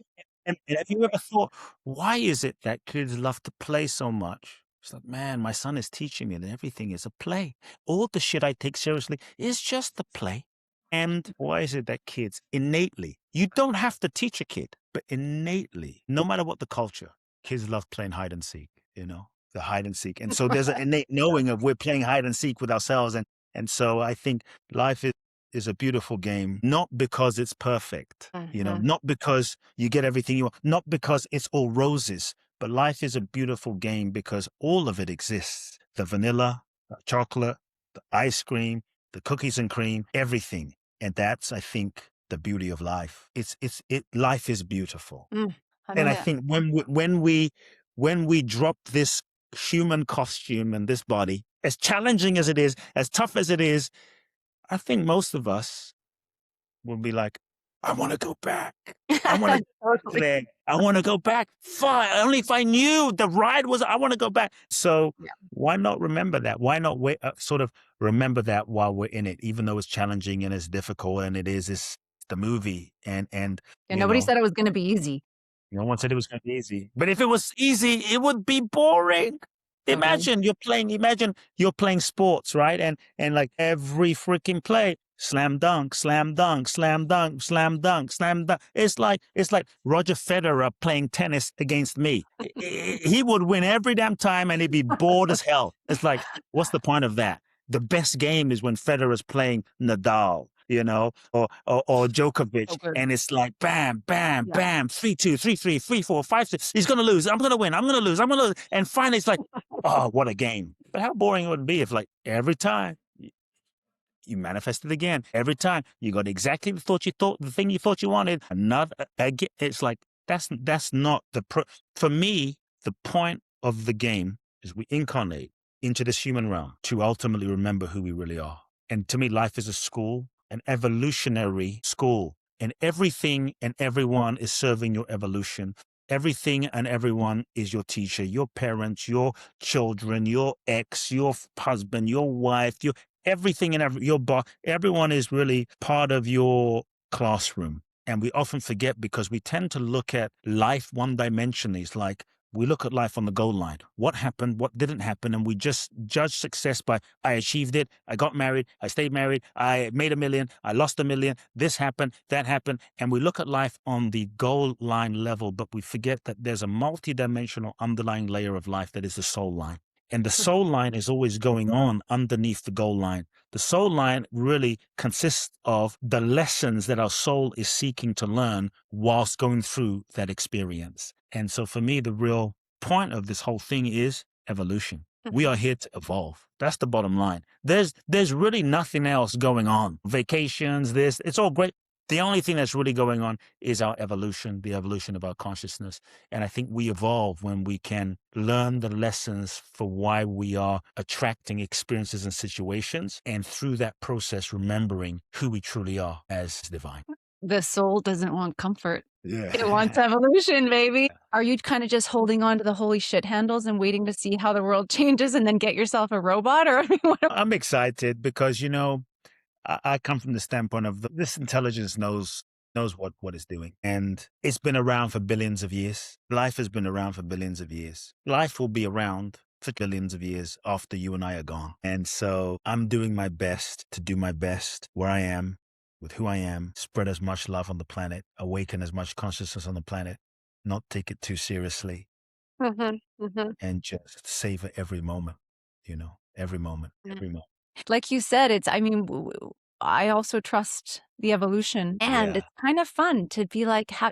And have you ever thought, why is it that kids love to play so much? It's like, man, my son is teaching me that everything is a play. All the shit I take seriously is just a play. And why is it that kids innately, you don't have to teach a kid, but innately, no matter what the culture, kids love playing hide and seek, the hide and seek. And so there's an innate knowing of we're playing hide and seek with ourselves. And so I think life is a beautiful game, not because it's perfect, not because you get everything you want, not because it's all roses, but life is a beautiful game because all of it exists. The vanilla, the chocolate, the ice cream, the cookies and cream, everything. And that's, I think, the beauty of life. Life is beautiful. And I think when we drop this human costume and this body, as challenging as it is, as tough as it is, I think most of us will be like, I want to go back. I want to Totally. there. I want to go back. Fine. Only if I knew the ride was, I want to go back. So why not remember that? Why not sort of remember that while we're in it, even though it's challenging and it's difficult and it's the movie and nobody said it was going to be easy. no one said it was going to be easy. But if it was easy, it would be boring. Imagine you're playing sports, right? And like every freaking play, slam dunk, slam dunk, slam dunk, slam dunk, slam dunk. It's like Roger Federer playing tennis against me. He would win every damn time and he'd be bored as hell. It's like, what's the point of that? The best game is when Federer's playing Nadal, or Djokovic, and it's like bam, bam, bam, 3-2, 3-3, 3-4, 5-6. He's gonna lose. I'm gonna win. I'm gonna lose. I'm gonna lose. And finally, it's like, oh, what a game! But how boring it would be if, like, every time you manifested again, every time you got exactly the thing you thought you wanted. Another again. It's like that's not for me. The point of the game is we incarnate into this human realm to ultimately remember who we really are. And to me, life is a school, an evolutionary school, and everything and everyone is serving your evolution. Everything and everyone is your teacher, your parents, your children, your ex, your husband, your wife, everything and your boss. Everyone is really part of your classroom. And we often forget because we tend to look at life one-dimensionally. It's like, we look at life on the goal line. What happened? What didn't happen? And we just judge success by, I achieved it. I got married. I stayed married. I made $1 million. I lost $1 million. This happened. That happened. And we look at life on the goal line level, but we forget that there's a multidimensional underlying layer of life that is the soul line. And the soul line is always going on underneath the goal line. The soul line really consists of the lessons that our soul is seeking to learn whilst going through that experience. And so for me, the real point of this whole thing is evolution. We are here to evolve. That's the bottom line. There's really nothing else going on. Vacations, it's all great. The only thing that's really going on is our evolution, the evolution of our consciousness. And I think we evolve when we can learn the lessons for why we are attracting experiences and situations. And through that process, remembering who we truly are as divine. The soul doesn't want comfort. Yeah. It wants evolution, baby. Are you kind of just holding on to the holy shit handles and waiting to see how the world changes and then get yourself a robot? Or I'm excited because, I come from the standpoint of this intelligence knows what it's doing. And it's been around for billions of years. Life has been around for billions of years. Life will be around for billions of years after you and I are gone. And so I'm doing my best to do my best where I am, with who I am, spread as much love on the planet, awaken as much consciousness on the planet, not take it too seriously, and just savor every moment, every moment, every moment. like you said, I also trust the evolution, and it's kind of fun to be like, how,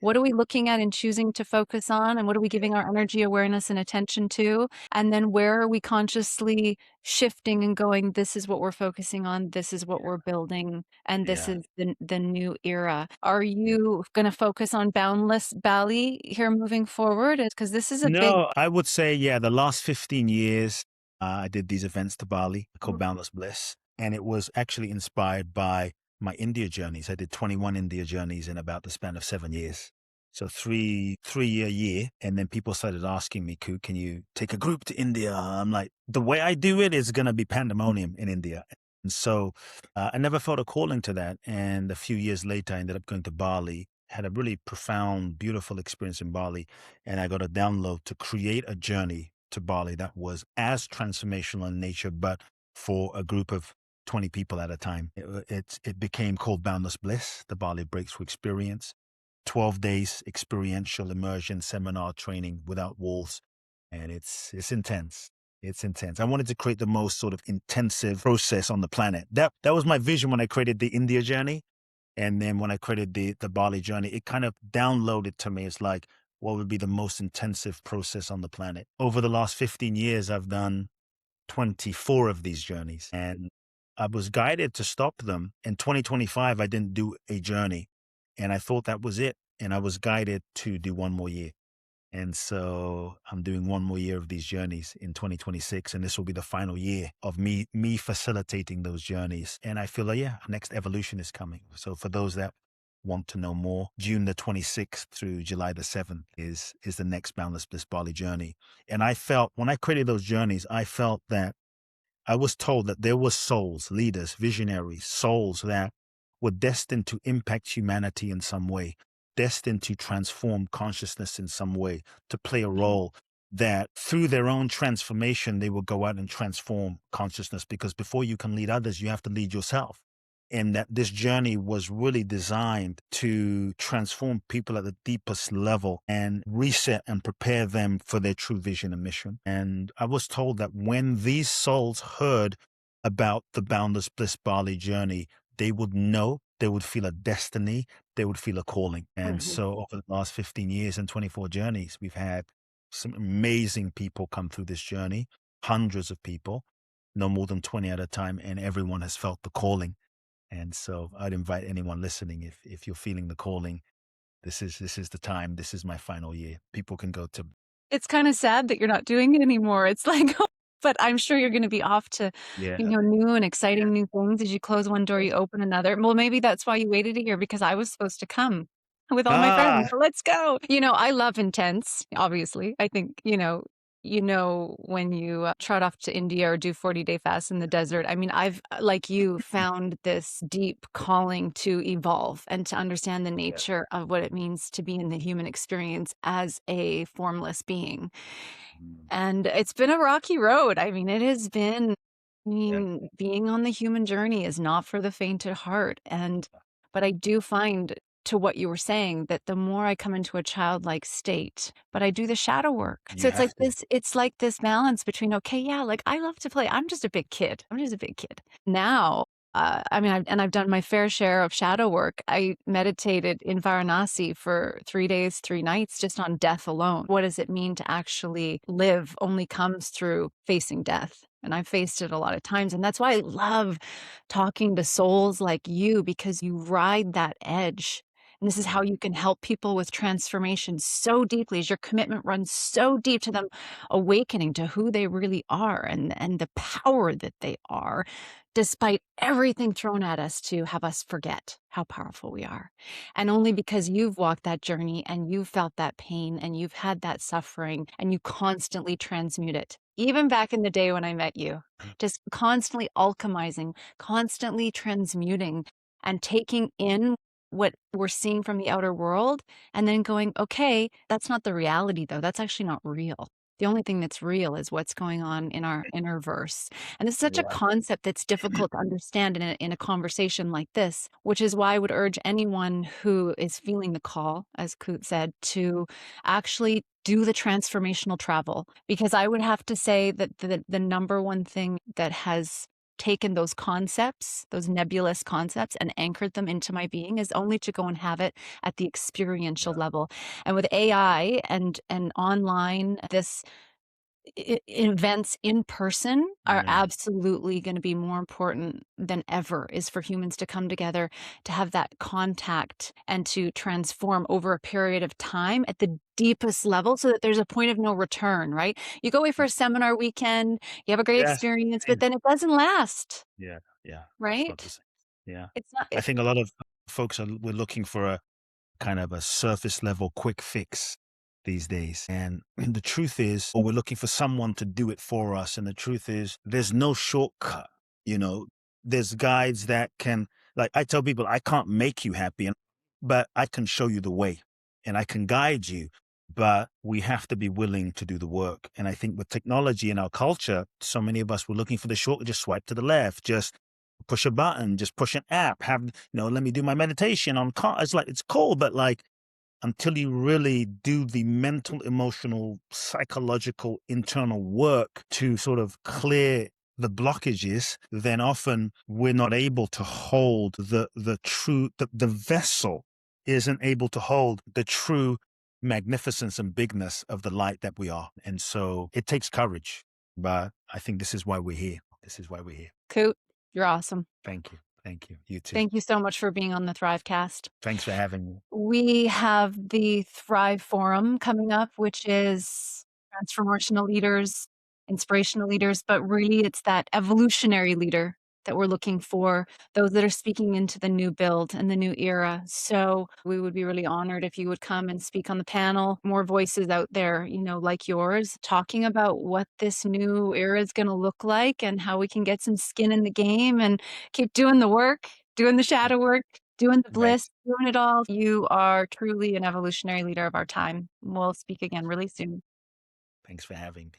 what are we looking at and choosing to focus on, and what are we giving our energy, awareness, and attention to? And then where are we consciously shifting and going, this is what we're focusing on, this is what we're building, and this is the new era. Are you going to focus on boundless Bali here moving forward? Because this is a big... I would say, the last 15 years, I did these events to Bali called Boundless Bliss. And it was actually inspired by my India journeys. I did 21 India journeys in about the span of 7 years. So three-year year. And then people started asking me, Kute, can you take a group to India? I'm like, the way I do it is going to be pandemonium in India. And so I never felt a calling to that. And a few years later, I ended up going to Bali. had a really profound, beautiful experience in Bali. And I got a download to create a journey to Bali that was as transformational in nature, but for a group of 20 people at a time. It became called Boundless Bliss, the Bali Breakthrough Experience. 12 days experiential immersion seminar training without walls. And it's intense. It's intense. I wanted to create the most sort of intensive process on the planet. That was my vision when I created the India journey. And then when I created the Bali journey, it kind of downloaded to me. It's like, what would be the most intensive process on the planet? Over the last 15 years, I've done 24 of these journeys, and I was guided to stop them. In 2025, I didn't do a journey, and I thought that was it. And I was guided to do one more year. And so I'm doing one more year of these journeys in 2026. And this will be the final year of me facilitating those journeys. And I feel like, yeah, next evolution is coming. So for those that want to know more, June the 26th through July the 7th is the next Boundless Bliss Bali journey. And I felt, when I created those journeys, I felt that I was told that there were souls, leaders, visionaries, souls that were destined to impact humanity in some way, destined to transform consciousness in some way, to play a role, that through their own transformation, they will go out and transform consciousness, because before you can lead others, you have to lead yourself. And that this journey was really designed to transform people at the deepest level and reset and prepare them for their true vision and mission. And I was told that when these souls heard about the Boundless Bliss Bali journey, they would know, they would feel a destiny, they would feel a calling. And so over the last 15 years and 24 journeys, we've had some amazing people come through this journey, hundreds of people, no more than 20 at a time, and everyone has felt the calling. And so I'd invite anyone listening, if you're feeling the calling, this is the time. This is my final year. People can go to. It's kind of sad that you're not doing it anymore. It's like, but I'm sure you're going to be off to, Yeah. new and exciting new things. As you close one door, you open another. Well, maybe that's why you waited a year, because I was supposed to come with all my friends. So let's go. I love intense, obviously. I think, when you trot off to India or do 40-day fasts in the desert. I mean, I've, like you, found this deep calling to evolve and to understand the nature of what it means to be in the human experience as a formless being. And it's been a rocky road. I mean, it has been, being on the human journey is not for the faint of heart. But I do find, to what you were saying, that the more I come into a childlike state, but I do the shadow work. So it's like this balance between, okay, yeah, like I love to play. I'm just a big kid. Now, I've done my fair share of shadow work. I meditated in Varanasi for 3 days, 3 nights, just on death alone. What does it mean to actually live only comes through facing death. And I've faced it a lot of times. And that's why I love talking to souls like you, because you ride that edge. And this is how you can help people with transformation so deeply, as your commitment runs so deep to them awakening to who they really are and the power that they are, despite everything thrown at us to have us forget how powerful we are. And only because you've walked that journey and you've felt that pain and you've had that suffering and you constantly transmute it. Even back in the day when I met you, just constantly alchemizing, constantly transmuting, and taking in what we're seeing from the outer world and then going, okay, that's not the reality though. That's actually not real. The only thing that's real is what's going on in our inner verse. And it's such a concept that's difficult to understand in a conversation like this, which is why I would urge anyone who is feeling the call, as Kute said, to actually do the transformational travel. Because I would have to say that the number one thing that has taken those concepts, those nebulous concepts, and anchored them into my being is only to go and have it at the experiential level. And with AI and online, this events in person are absolutely going to be more important than ever, is for humans to come together, to have that contact and to transform over a period of time at the deepest level, so that there's a point of no return, right? You go away for a seminar weekend, you have a great experience, but then it doesn't last. Yeah. Right? Yeah. It's not. I think a lot of folks we're looking for a kind of a surface level quick fix these days. And the truth is, or we're looking for someone to do it for us. And the truth is, there's no shortcut. There's guides that can, like I tell people, I can't make you happy. And but I can show you the way and I can guide you. But we have to be willing to do the work. And I think with technology in our culture, so many of us were looking for the short, just swipe to the left, just push a button, just push an app, let me do my meditation on car. It's like, it's cool, but like, until you really do the mental, emotional, psychological, internal work to sort of clear the blockages, then often we're not able to hold the true, the vessel isn't able to hold the true magnificence and bigness of the light that we are. And so it takes courage, but I think this is why we're here. This is why we're here. Kute, you're awesome. Thank you. Thank you. You too. Thank you so much for being on the ThriveCast. Thanks for having me. We have the Thrive Forum coming up, which is transformational leaders, inspirational leaders, but really it's that evolutionary leader that we're looking for, those that are speaking into the new build and the new era. So we would be really honored if you would come and speak on the panel, more voices out there, like yours, talking about what this new era is going to look like and how we can get some skin in the game and keep doing the work, doing the shadow work, doing the Right. bliss, doing it all. You are truly an evolutionary leader of our time. We'll speak again really soon. Thanks for having me.